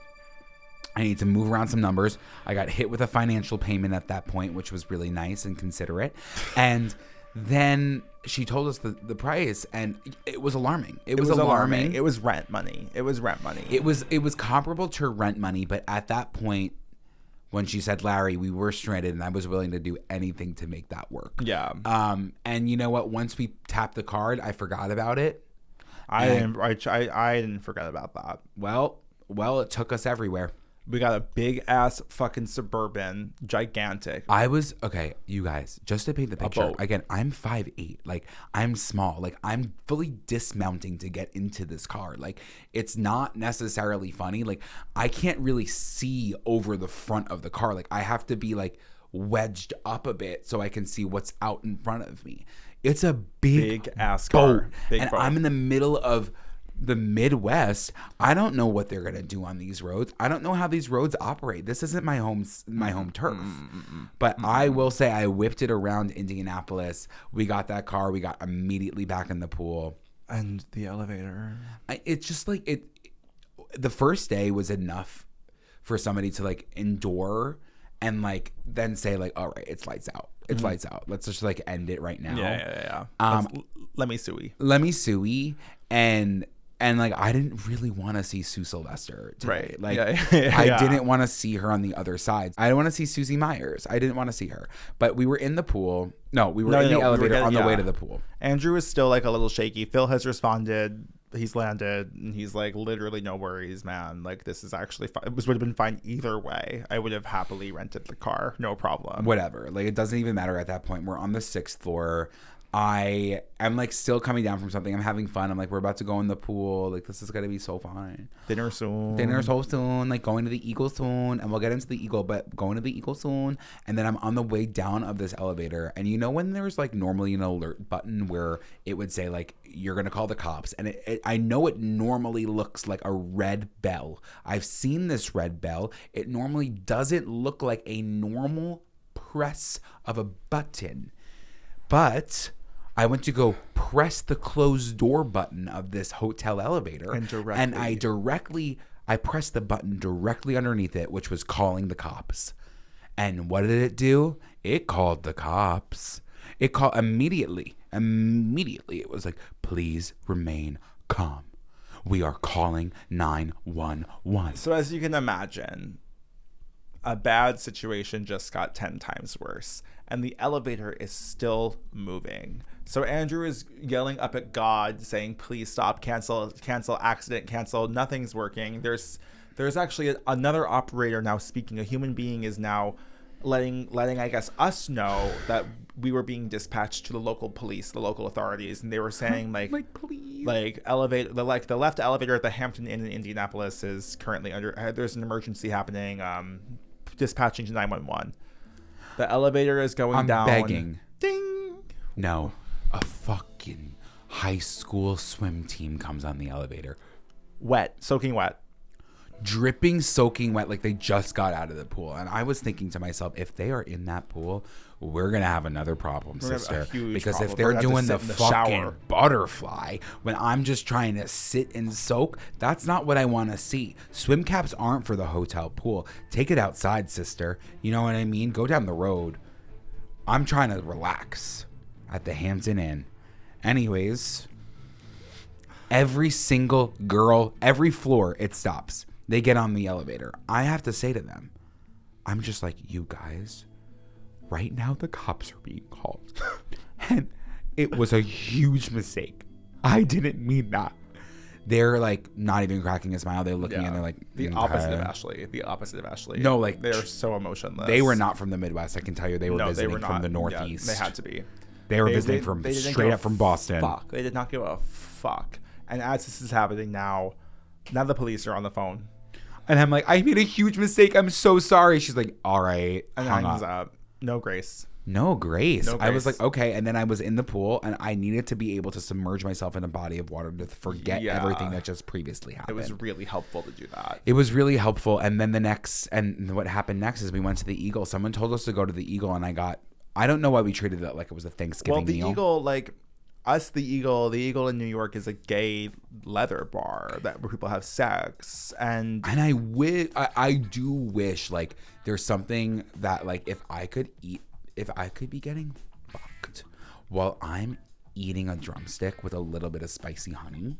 I need to move around some numbers. I got hit with a financial payment at that point, which was really nice and considerate. And then she told us the price, and it was alarming. It was alarming. It was rent money. It was comparable to rent money, but at that point, when she said Larry, we were stranded, and I was willing to do anything to make that work. Yeah. And you know what? Once we tapped the card, I forgot about it. I didn't forget about that. Well, it took us everywhere. We got a big ass fucking Suburban, gigantic. Okay, you guys, just to paint the picture. Again, I'm 5'8". Like, I'm small. Like, I'm fully dismounting to get into this car. Like, it's not necessarily funny. Like, I can't really see over the front of the car. Like, I have to be like wedged up a bit so I can see what's out in front of me. It's a big ass boat. car. Big boat. I'm in the middle of the Midwest. I don't know what they're gonna do on these roads. I don't know how these roads operate. This isn't my home turf. But I will say I whipped it around Indianapolis. We got that car. We got immediately back in the pool. And the elevator. It's just like it. The first day was enough for somebody to like endure and like then say like, all right, it's lights out. It's lights out. Let's just like end it right now. Yeah. Let me sue. And like, I didn't really want to see Sue Sylvester today. Right. Like, Yeah. I didn't want to see her on the other side. I didn't want to see Susie Myers. I didn't want to see her. But we were in the pool. No, we were in the elevator on the way to the pool. Andrew is still like a little shaky. Phil has responded. He's landed, and he's like, literally, no worries, man. Like, this is actually fine. It would have been fine either way. I would have happily rented the car. No problem. Whatever. Like, it doesn't even matter at that point. We're on the 6th floor. I am like still coming down from something. I'm having fun. I'm like, we're about to go in the pool. Like, this is gonna be so fun. Dinner soon. Like, going to the Eagle soon. And we'll get into the Eagle, but going to the Eagle soon. And then I'm on the way down of this elevator. And you know when there's like normally an alert button where it would say like, you're gonna call the cops. And I know it normally looks like a red bell. I've seen this red bell. It normally doesn't look like a normal press of a button. But I went to go press the closed door button of this hotel elevator, and I pressed the button directly underneath it, which was calling the cops. And what did it do? It called the cops. It called immediately. It was like, please remain calm. We are calling 911. So as you can imagine, a bad situation just got 10 times worse, and the elevator is still moving. So Andrew is yelling up at God, saying, please stop, cancel, accident, cancel. Nothing's working. There's actually another operator now speaking. A human being is now letting I guess us know that we were being dispatched to the local police, the local authorities, and they were saying like please, like the left elevator at the Hampton Inn in Indianapolis is currently under. There's an emergency happening. Dispatching to 911. The elevator is going down. I'm begging. Ding. No, a fucking high school swim team comes on the elevator. Wet, soaking wet. Dripping, soaking wet, like they just got out of the pool. And I was thinking to myself, if they are in that pool, we're going to have another problem, sister. Because if they're doing the fucking butterfly when I'm just trying to sit and soak, that's not what I want to see. Swim caps aren't for the hotel pool. Take it outside, sister. You know what I mean? Go down the road. I'm trying to relax at the Hampton Inn. Anyways, every single girl, every floor, it stops. They get on the elevator. I have to say to them, I'm just like, you guys, right now the cops are being called. And it was a huge mistake. I didn't mean that. They're like not even cracking a smile. They're looking and they're like, the opposite of Ashley. No, like they're so emotionless. They were not from the Midwest. I can tell you, they were visiting from the Northeast. Yeah, they had to be. They were visiting from straight up from Boston. Fuck. They did not give a fuck. And as this is happening now the police are on the phone. And I'm like, I made a huge mistake. I'm so sorry. She's like, all right. And hangs up. No grace. No grace. I was like, okay. And then I was in the pool and I needed to be able to submerge myself in a body of water to forget everything that just previously happened. It was really helpful to do that. It was really helpful. And then what happened next is we went to the Eagle. Someone told us to go to the Eagle and I don't know why we treated it like it was a Thanksgiving meal. Well, the Eagle, like, us, the Eagle in New York is a gay leather bar where people have sex, and I do wish like there's something that like if I could be getting fucked while I'm eating a drumstick with a little bit of spicy honey,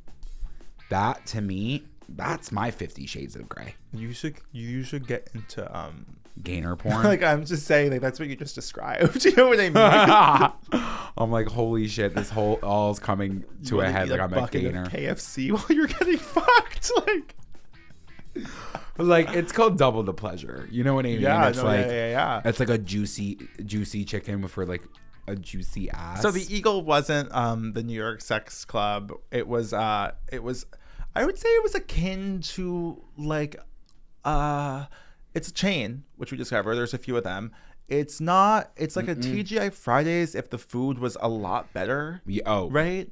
that to me, that's my 50 Shades of Grey. you should get into Gainer porn. like I'm just saying, like that's what you just described. You know what I mean? I'm like, holy shit, this whole all's coming to a head. Like I'm a gainer. KFC while you're getting fucked, like it's called double the pleasure. You know what I mean? Yeah, It's like yeah. it's like a juicy chicken for like a juicy ass. So the Eagle wasn't the New York sex club. It was I would say it was akin to like it's a chain, which we discovered. There's a few of them. It's not. It's like a TGI Fridays if the food was a lot better. Right,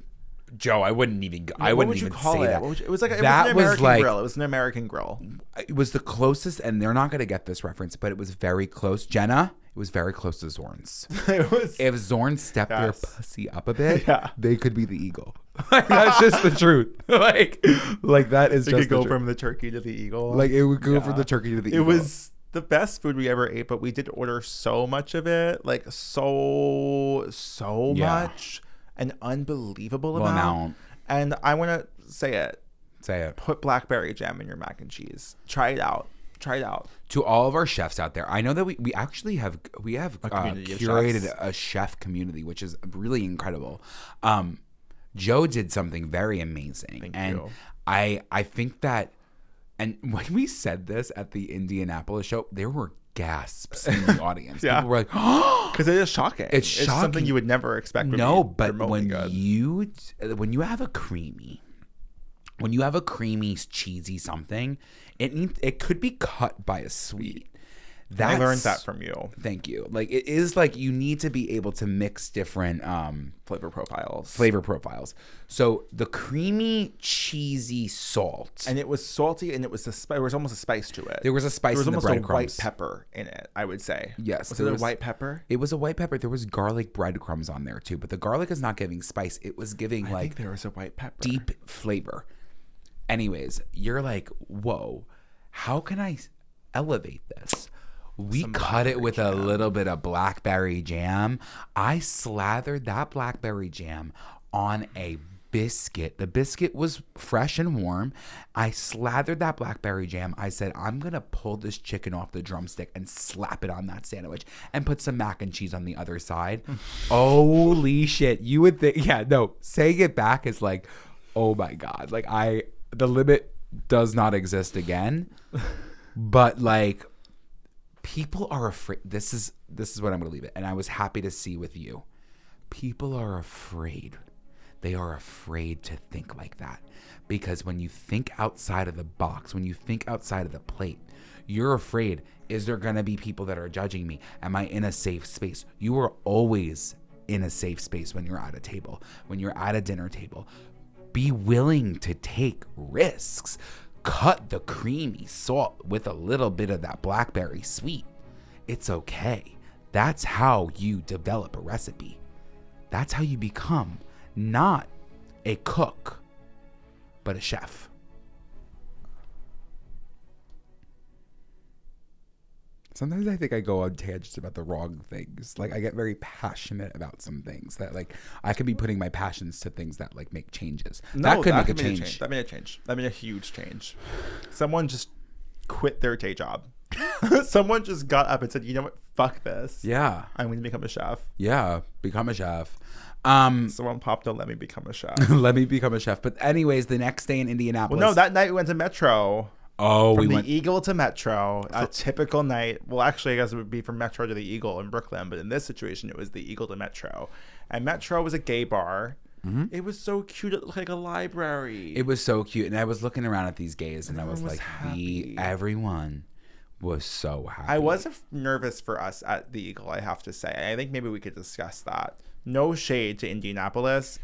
Joe. I wouldn't even. What would you call it? It was like it was an American grill. It was an American grill. It was the closest, and they're not gonna get this reference, but it was very close. Jenna, it was very close to Zorn's. If Zorn stepped their pussy up a bit, they could be the Eagle. Like, that's just the truth. like that is it just could go from the turkey to the Eagle. Like it would go from the turkey to the Eagle. It was the best food we ever ate, but we did order so much of it, like so much, an unbelievable amount. And I want to say it. Put blackberry jam in your mac and cheese. Try it out. To all of our chefs out there, I know that we actually have curated a chef community, which is really incredible. Joe did something very amazing. Thank and you. I think that, and when we said this at the Indianapolis show, there were gasps in the audience. Yeah. People were like, oh, because it is shocking. It's shocking. Something you would never expect. No, but when you have a creamy, cheesy something, it could be cut by a sweet. I learned that from you. Thank you. Like it is like you need to be able to mix different flavor profiles. So the creamy, cheesy salt, and it was salty, and it was almost a spice to it. There was a spice in the breadcrumbs. There was almost a white pepper in it, I would say. Yes. Was it a white pepper? It was a white pepper. There was garlic breadcrumbs on there too, but the garlic is not giving spice. It was giving I think there was a white pepper. Deep flavor. Anyways, you're like, whoa, how can I elevate this? We cut it with a little bit of blackberry jam. I slathered that blackberry jam on a biscuit. The biscuit was fresh and warm. I slathered that blackberry jam. I said, I'm going to pull this chicken off the drumstick and slap it on that sandwich and put some mac and cheese on the other side. Holy shit. You would think, saying it back is like, oh my God. Like the limit does not exist again. But like, people are afraid. This is what I'm going to leave it. And I was happy to see with you. People are afraid. They are afraid to think like that. Because when you think outside of the box, when you think outside of the plate, you're afraid, is there going to be people that are judging me? Am I in a safe space? You are always in a safe space when you're at a table, when you're at a dinner table. Be willing to take risks. Cut the creamy salt with a little bit of that blackberry sweet. It's okay. That's how you develop a recipe. That's how you become not a cook, but a chef. Sometimes I think I go on tangents about the wrong things. Like I get very passionate about some things that like I could be putting my passions to things that like make changes. That could make a change. That made a change. That made a huge change. Someone just quit their day job. Someone just got up and said, you know what? Fuck this. Yeah. I'm going to become a chef. Yeah. Become a chef. Someone popped a let me become a chef. Let me become a chef. But anyways, the next day in Indianapolis. Well, no, that night we went to Metro. Oh, from the Eagle to Metro, a typical night. Well, actually, I guess it would be from Metro to the Eagle in Brooklyn, but in this situation, it was the Eagle to Metro. And Metro was a gay bar. Mm-hmm. It was so cute. It looked like a library. It was so cute. And I was looking around at these gays, and I was like, everyone was so happy. I was nervous for us at the Eagle, I have to say. I think maybe we could discuss that. No shade to Indianapolis.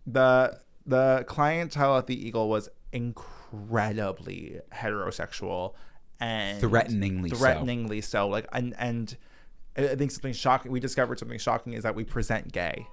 The clientele at the Eagle was incredibly heterosexual and threateningly so. Like and I think something shocking, we discovered something shocking, is that we present gay.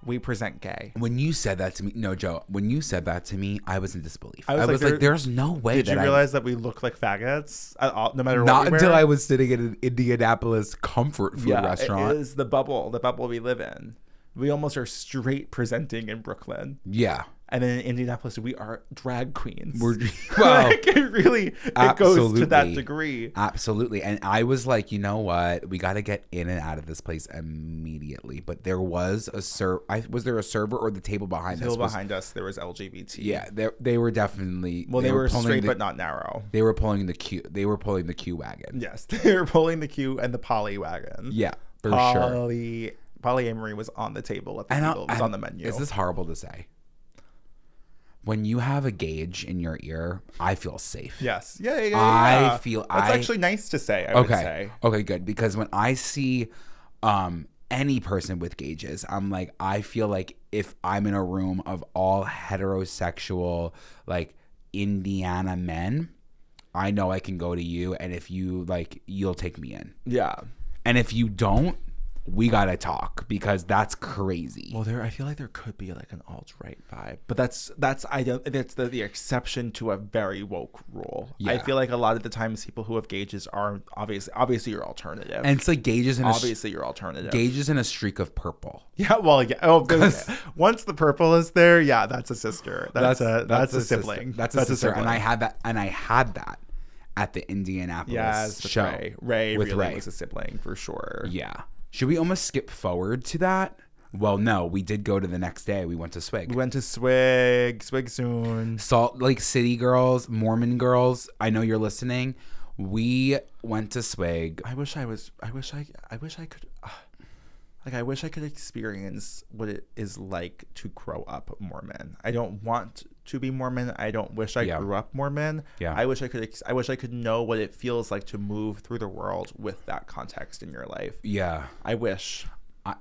we present gay. When you said that to me, no, Joe, when you said that to me, I was in disbelief. I I was was like, like, there's no way Did that you realize that we look like faggots at all, no matter what not we until wear? I was sitting in an Indianapolis comfort food restaurant. It is the bubble we live in. We almost are straight presenting in Brooklyn. Yeah. And then in Indianapolis, we are drag queens. Well, like it goes to that degree. Absolutely. And I was like, you know what? We got to get in and out of this place immediately. But there was was there a server or the table behind us? Behind us, there was LGBT. Yeah, they were definitely. Well, they were straight but not narrow. They were pulling the Q. They were pulling the Q wagon. Yes, they were pulling the Q and the poly wagon. Yeah, for sure. Polyamory was on the table at the table. It was on the menu. Is this horrible to say? When you have a gauge in your ear, I feel safe. Yes. Yeah. I feel. That's actually nice to say. I would say. Okay. Good. Because when I see, any person with gauges, I'm like, I feel like if I'm in a room of all heterosexual, like Indiana men, I know I can go to you, and if you like, you'll take me in. Yeah. And if you don't, we gotta talk, because that's crazy. Well, I feel like there could be like an alt-right vibe, but that's the exception to a very woke rule. Yeah. I feel like a lot of the times people who have gauges are obviously your alternative, and it's like gauges in your alternative. Gauges in a streak of purple. Yeah, well, yeah. Oh, once the purple is there, yeah, that's a sister. That's a sibling. That's a sister. Sibling. And I had that at the Indianapolis show. Ray was a sibling for sure. Yeah. Should we almost skip forward to that? Well, no, we did go to the next day. We went to Swig. We went to Swig soon. Salt Lake City girls, Mormon girls, I know you're listening. We went to Swig. I wish I could experience what it is like to grow up Mormon. I don't want to be Mormon. I don't wish I grew up Mormon. Yeah. I wish I could know what it feels like to move through the world with that context in your life. Yeah. I wish. Oh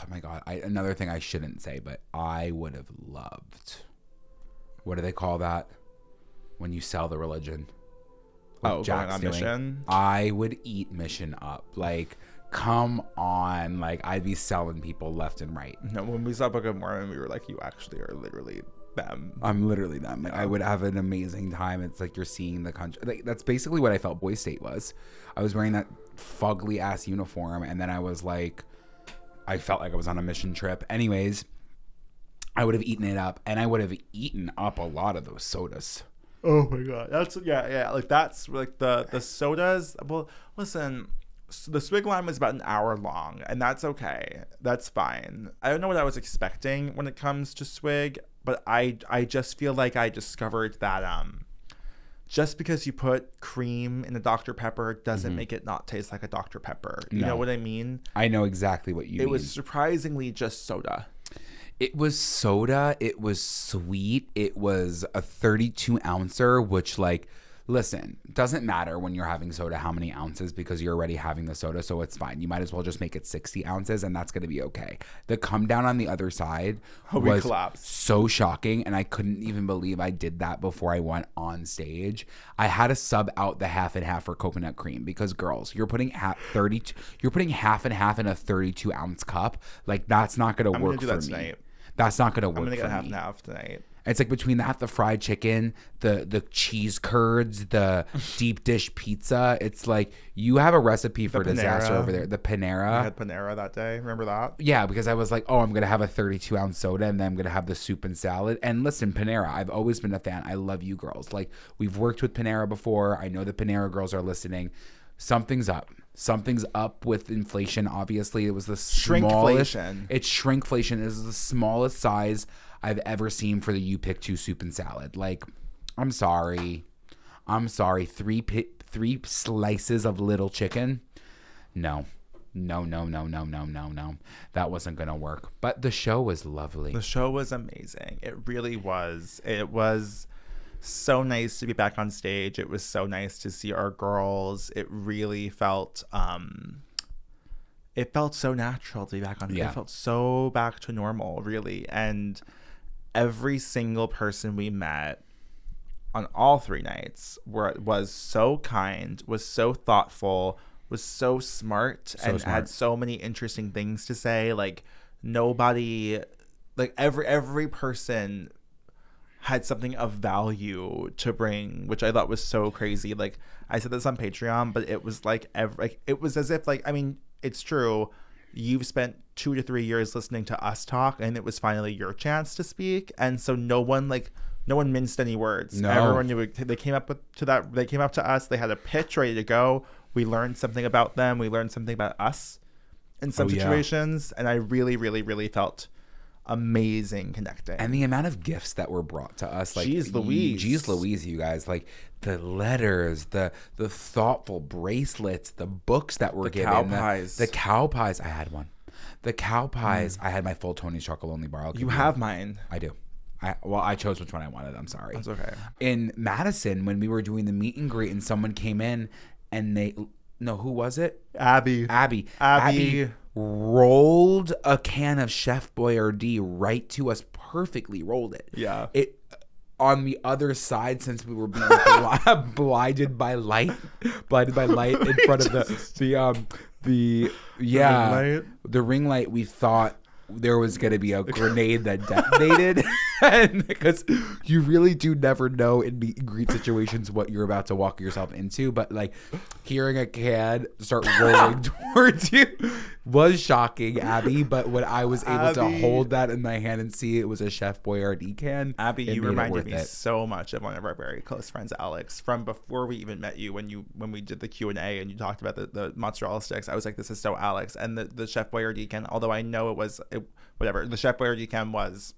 my God. Another thing I shouldn't say, but I would have loved. What do they call that? When you sell the religion. Going on mission? I would eat mission up. Like, come on. Like, I'd be selling people left and right. No, when we saw Book of Mormon, we were like, you actually are literally them. I'm literally them. Like, I would have an amazing time. It's like you're seeing the country. Like, that's basically what I felt Boy State was. I was wearing that fugly ass uniform, and then I was like, I felt like I was on a mission trip. Anyways, I would have eaten it up, and I would have eaten up a lot of those sodas. Oh my God. That's like that's like the sodas. Well, listen, the Swig line was about an hour long, and that's okay. That's fine. I don't know what I was expecting when it comes to Swig, but I just feel like I discovered that just because you put cream in a Dr. Pepper doesn't make it not taste like a Dr. Pepper. You know what I mean? I know exactly what you mean. It was surprisingly just soda. It was soda. It was sweet. It was a 32 ouncer, which, like, listen, doesn't matter when you're having soda how many ounces, because you're already having the soda, so it's fine. You might as well just make it 60 ounces, and that's going to be okay. The come down on the other side was so shocking, and I couldn't even believe I did that before I went on stage. I had to sub out the half and half for coconut cream, because, girls, you're putting half and half in a 32 ounce cup. Like, that's not going to work for me. Tonight. That's not going to work for me. I'm going to get half and half tonight. It's like between that, the fried chicken, the cheese curds, the deep dish pizza. It's like you have a recipe for disaster over there. The Panera. I had Panera that day. Remember that? Yeah, because I was like, oh, I'm going to have a 32 ounce soda, and then I'm going to have the soup and salad. And listen, Panera, I've always been a fan. I love you girls. Like, we've worked with Panera before. I know the Panera girls are listening. Something's up. Something's up with inflation. Obviously, it was the smallest. Shrinkflation. It's shrinkflation. It is the smallest size I've ever seen for the You Pick 2 soup and salad. Like, I'm sorry. Three slices of little chicken. No. That wasn't gonna work. But the show was lovely. The show was amazing. It really was. It was so nice to be back on stage. It was so nice to see our girls. It really felt it felt so natural to be back on stage. It felt so back to normal, really. And every single person we met on all 3 nights was so kind, was so thoughtful, was so smart, had so many interesting things to say. Like, nobody, like every person had something of value to bring, which I thought was so crazy. Like I said this on Patreon, but it was like it was as if, like, I mean, it's true. You've spent 2 to 3 years listening to us talk, and it was finally your chance to speak. And so no one minced any words. No. Everyone knew it. They came up to us. They had a pitch ready to go. We learned something about them. We learned something about us in some situations. And I really, really, really felt amazing connecting. And the amount of gifts that were brought to us, like, Jeez Louise, you guys, like the letters, the thoughtful bracelets, the books that were given, the cow pies. I had one. The cow pies. I had my full Tony's Chocolate Only bar. You have mine. I do. I chose which one I wanted. I'm sorry. That's okay. In Madison, when we were doing the meet and greet, and someone came in, and who was it? Abby rolled a can of Chef Boyardee right to us, perfectly rolled it. Yeah. It on the other side, since we were being blinded by light in front of the ring light. We thought there was going to be a grenade that detonated. And because you really do never know in meet and greet situations what you're about to walk yourself into, but like hearing a can start rolling towards you was shocking, Abby. But when I was able to hold that in my hand and see it was a Chef Boyardee can, Abby, you reminded me so much of one of our very close friends, Alex, from before we even met you. When we did the Q&A and you talked about the mozzarella sticks, I was like, this is so Alex. And the Chef Boyardee can, although I know whatever, the Chef Boyardee can was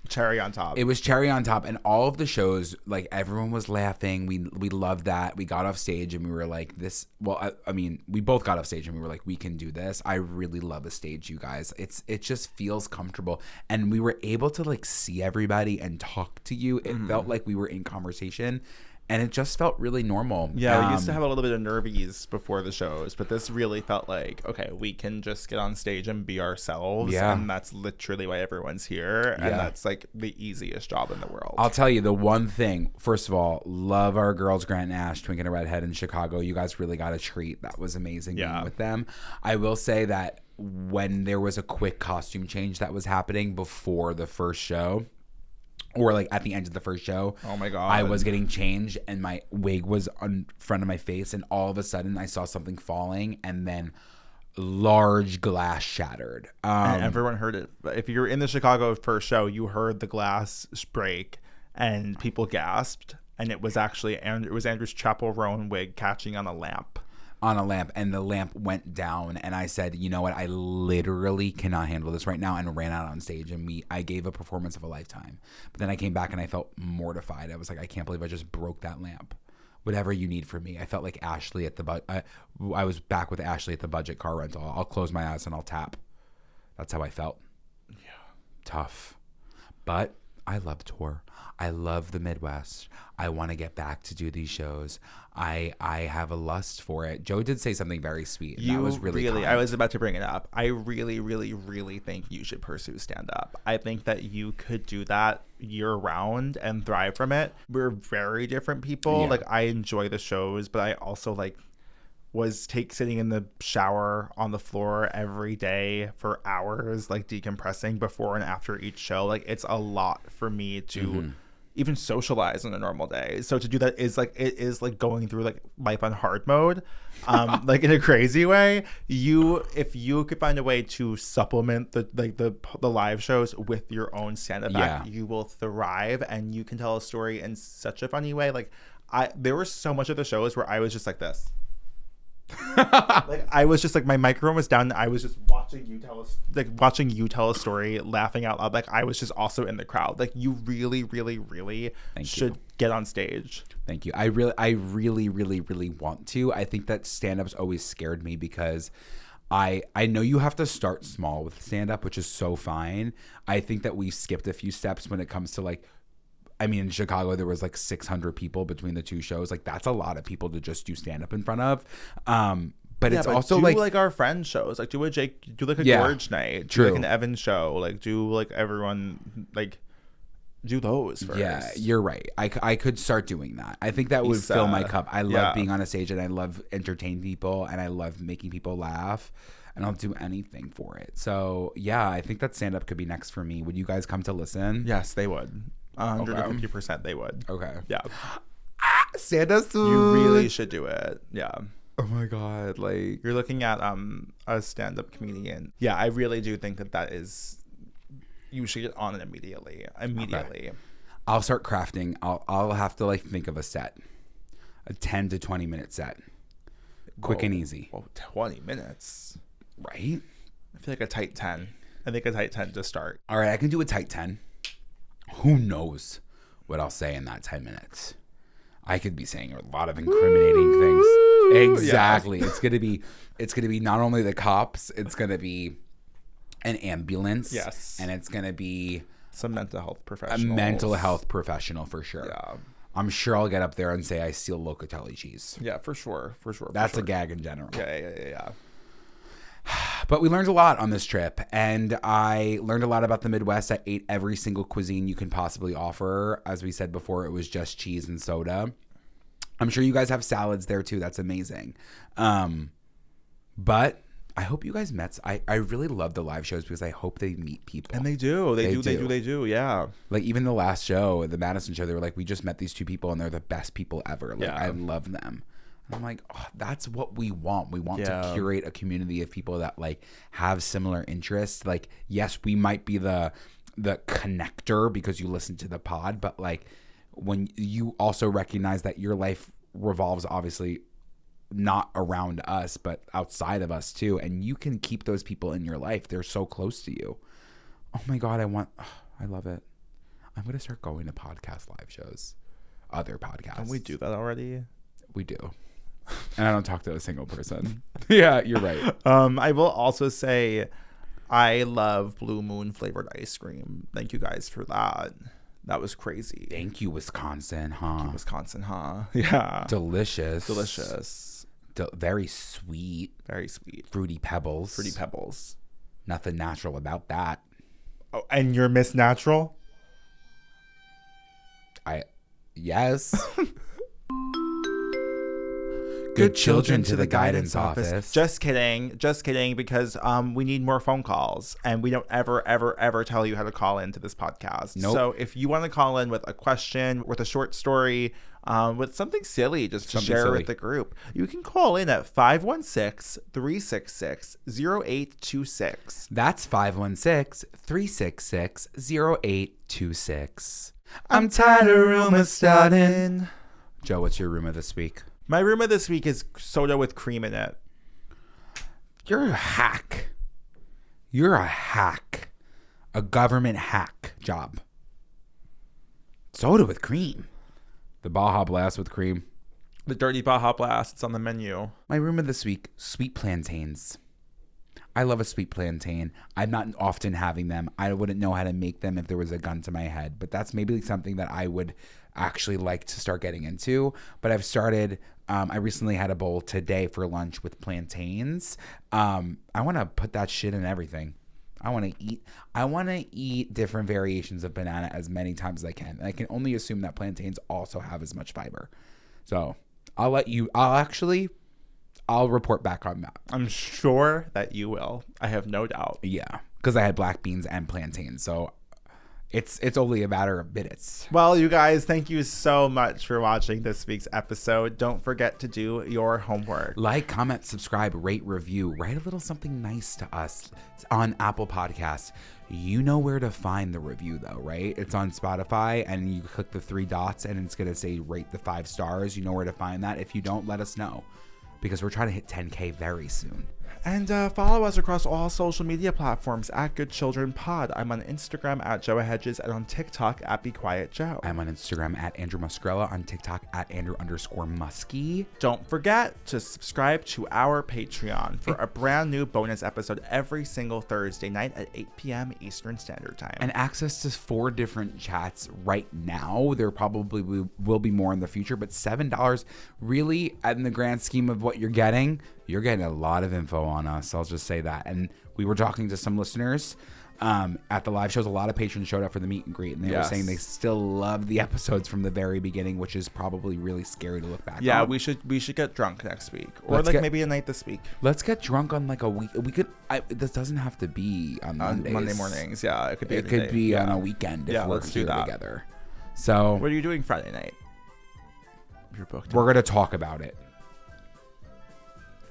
cherry on top. It was cherry on top, and all of the shows, like, everyone was laughing. We loved that. We got off stage and we were like, this. Well, I mean, we both got off stage and we were like, we can do this. I really love a stage, you guys. It just feels comfortable, and we were able to like see everybody and talk to you. It felt like we were in conversation. And it just felt really normal. Yeah, we used to have a little bit of nervies before the shows, but this really felt like, okay, we can just get on stage and be ourselves. Yeah. And that's literally why everyone's here. And that's like the easiest job in the world. I'll tell you the one thing. First of all, love our girls, Grant and Ash, Twink and a Redhead in Chicago. You guys really got a treat. That was amazing being with them. I will say that when there was a quick costume change that was happening before the first show, or like at the end of the first show, oh my god, I was getting changed and my wig was in front of my face, and all of a sudden I saw something falling, and then large glass shattered. And everyone heard it. If you're in the Chicago first show, you heard the glass break and people gasped, and it was actually Andrew's Chappell Roan wig catching on a lamp. And the lamp went down, and I said, you know what, I literally cannot handle this right now, and ran out on stage, and I gave a performance of a lifetime. But then I came back and I felt mortified. I was like, I can't believe I just broke that lamp. Whatever you need from me. I felt like Ashley at I was back with Ashley at the budget car rental. I'll close my eyes and I'll tap. That's how I felt. Yeah. Tough. But I love tour. I love the Midwest. I want to get back to do these shows. I have a lust for it. Joe did say something very sweet. And that was really kind. I was about to bring it up. I really, really, really think you should pursue stand-up. I think that you could do that year-round and thrive from it. We're very different people. Yeah. Like, I enjoy the shows, but I also like sitting in the shower on the floor every day for hours, like decompressing before and after each show. Like, it's a lot for me to even socialize on a normal day. So to do that is like, it is like going through like life on hard mode, like in a crazy way. If you could find a way to supplement the live shows with your own stand-up act, you will thrive, and you can tell a story in such a funny way. Like, there were so much of the shows where I was just like this. Like, I was just like, my microphone was down, and I was just watching you tell a story, laughing out loud. Like, I was just also in the crowd. Like, you really, really, really should get on stage. Thank you. I really, really, really want to. I think that stand-up's always scared me because I know you have to start small with stand-up, which is so fine. I think that we skipped a few steps when it comes to like, I mean, in Chicago, there was like 600 people between the two shows. Like, that's a lot of people to just do stand-up in front of. But it's also like our friend shows. Like, do a George night. Do like an Evan show. Like, do like everyone, like, do those first. Yeah, you're right. I could start doing that. I think that would fill my cup. I love being on a stage, and I love entertaining people, and I love making people laugh. and I'll do anything for it. So yeah, I think that stand up could be next for me. Would you guys come to listen? Yes, they would. 150% they would. Okay. Yeah. Stand up soon. You really should do it. Yeah. Oh my God. Like, You're looking at a stand-up comedian. Yeah, I really do think that is, you should get on it immediately. Okay. I'll start crafting. I'll have to like think of a set. A 10 to 20 minute set. Quick and easy. Well, 20 minutes. Right? I feel like a tight 10. I think a tight 10 to start. All right, I can do a tight 10. Who knows what I'll say in that 10 minutes? I could be saying a lot of incriminating things. Exactly. Yeah. It's gonna be not only the cops, it's gonna be an ambulance. Yes. And it's gonna be some mental health professional. A mental health professional for sure. Yeah. I'm sure I'll get up there and say I steal Locatelli cheese. Yeah, for sure. That's a gag in general. Yeah. But we learned a lot on this trip, and I learned a lot about the Midwest. I ate every single cuisine you can possibly offer. As we said before, it was just cheese and soda. I'm sure you guys have salads there too. That's amazing. But I hope you guys met. I really love the live shows because I hope they meet people. And they do. They do. Yeah. Like even the last show, the Madison show, they were like, we just met these two people and they're the best people ever. Like I love them. And I'm like, oh, that's what we want. We want to curate a community of people that like have similar interests. Like, yes, we might be the connector because you listen to the pod, but like when you also recognize that your life revolves obviously not around us, but outside of us too. And you can keep those people in your life. They're so close to you. Oh my God. I love it. I'm going to start going to podcast live shows, other podcasts. Don't we do that already? We do. And I don't talk to a single person. Yeah, you're right. I will also say I love Blue Moon flavored ice cream. Thank you guys for that. That was crazy. Thank you, Wisconsin, huh? Yeah. Delicious. Very sweet. Very sweet. Fruity Pebbles. Nothing natural about that. Oh, and you're Miss Natural? Yes. Good children to the guidance office. Just kidding, because we need more phone calls, and we don't ever tell you how to call into this podcast. Nope. So if you want to call in with a question, with a short story, with something silly just to share with the group, you can call in at 516-366-0826. That's 516-366-0826. I'm tired of rumors starting. Joe, what's your rumor this week? My rumor this week is soda with cream in it. You're a hack. A government hack job. Soda with cream. The Baja Blast with cream. The dirty Baja Blast. It's on the menu. My rumor this week, sweet plantains. I love a sweet plantain. I'm not often having them. I wouldn't know how to make them if there was a gun to my head. But that's maybe something that I would actually like to start getting into. But I've started... I recently had a bowl today for lunch with plantains. I want to put that shit in everything. I want to eat different variations of banana as many times as I can. And I can only assume that plantains also have as much fiber. So I'll report back on that. I'm sure that you will. I have no doubt. Yeah, because I had black beans and plantains. So it's only a matter of minutes. Well, you guys, thank you so much for watching this week's episode. Don't forget to do your homework. Like, comment, subscribe, rate, review. Write a little something nice to us on Apple Podcasts. You know where to find the review, though, right? It's on Spotify, and you click the 3 dots, and it's going to say rate the 5 stars. You know where to find that. If you don't, let us know, because we're trying to hit 10K very soon. And follow us across all social media platforms at Good Children Pod. I'm on Instagram at Joe Hegyes and on TikTok at Be Quiet Joe. I'm on Instagram at Andrew Muscarella, on TikTok at Andrew_Muskie. Don't forget to subscribe to our Patreon for a brand new bonus episode every single Thursday night at 8 p.m. Eastern Standard Time. And access to 4 different chats right now. There probably will be more in the future, but $7 really, in the grand scheme of what you're getting a lot of info on us. I'll just say that. And we were talking to some listeners at the live shows. A lot of patrons showed up for the meet and greet, and they were saying they still love the episodes from the very beginning, which is probably really scary to look back on. Yeah, we should get drunk next week, or maybe a night this week. Let's get drunk on like a week. We could. This doesn't have to be on Mondays. Monday mornings. Yeah, it could be. It could be on a weekend if we're here together. So what are you doing Friday night? You're booked. We're gonna talk about it.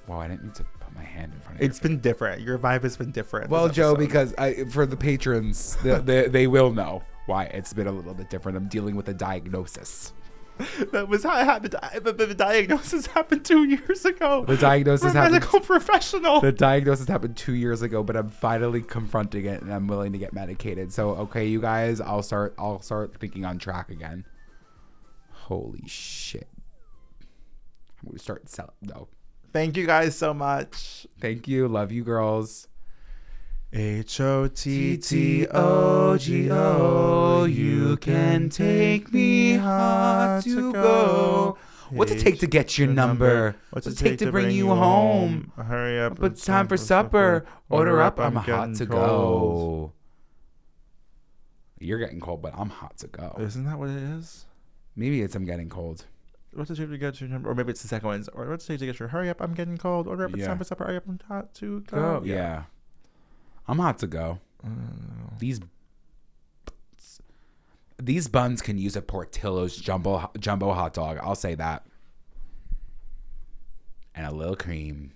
Wow, I didn't mean to put my hand in front of you. It's been different. Your vibe has been different. Well, Joe, because for the patrons, they will know why it's been a little bit different. I'm dealing with a diagnosis. That was how it happened. The diagnosis happened 2 years ago. The diagnosis happened. Medical professional. The diagnosis happened 2 years ago, but I'm finally confronting it, and I'm willing to get medicated. So, okay, you guys, I'll start thinking on track again. Holy shit! I'm gonna start selling. No. Thank you guys so much. Thank you. Love you, girls. HOTTOGO, you can take me hard to go. What's it take to get your number? What's it take to bring you home? Hurry up. But it's time for supper. Order up. I'm hot to go. You're getting cold, but I'm hot to go. Isn't that what it is? Maybe it's I'm getting cold. What's it take to get your number? Or maybe it's the second one. Or what's it take to get your hurry up? I'm getting cold. Order up. It's time for supper. Hurry up. I'm hot to go. Yeah. I'm hot to go. These buns can use a Portillo's jumbo hot dog. I'll say that. And a little cream.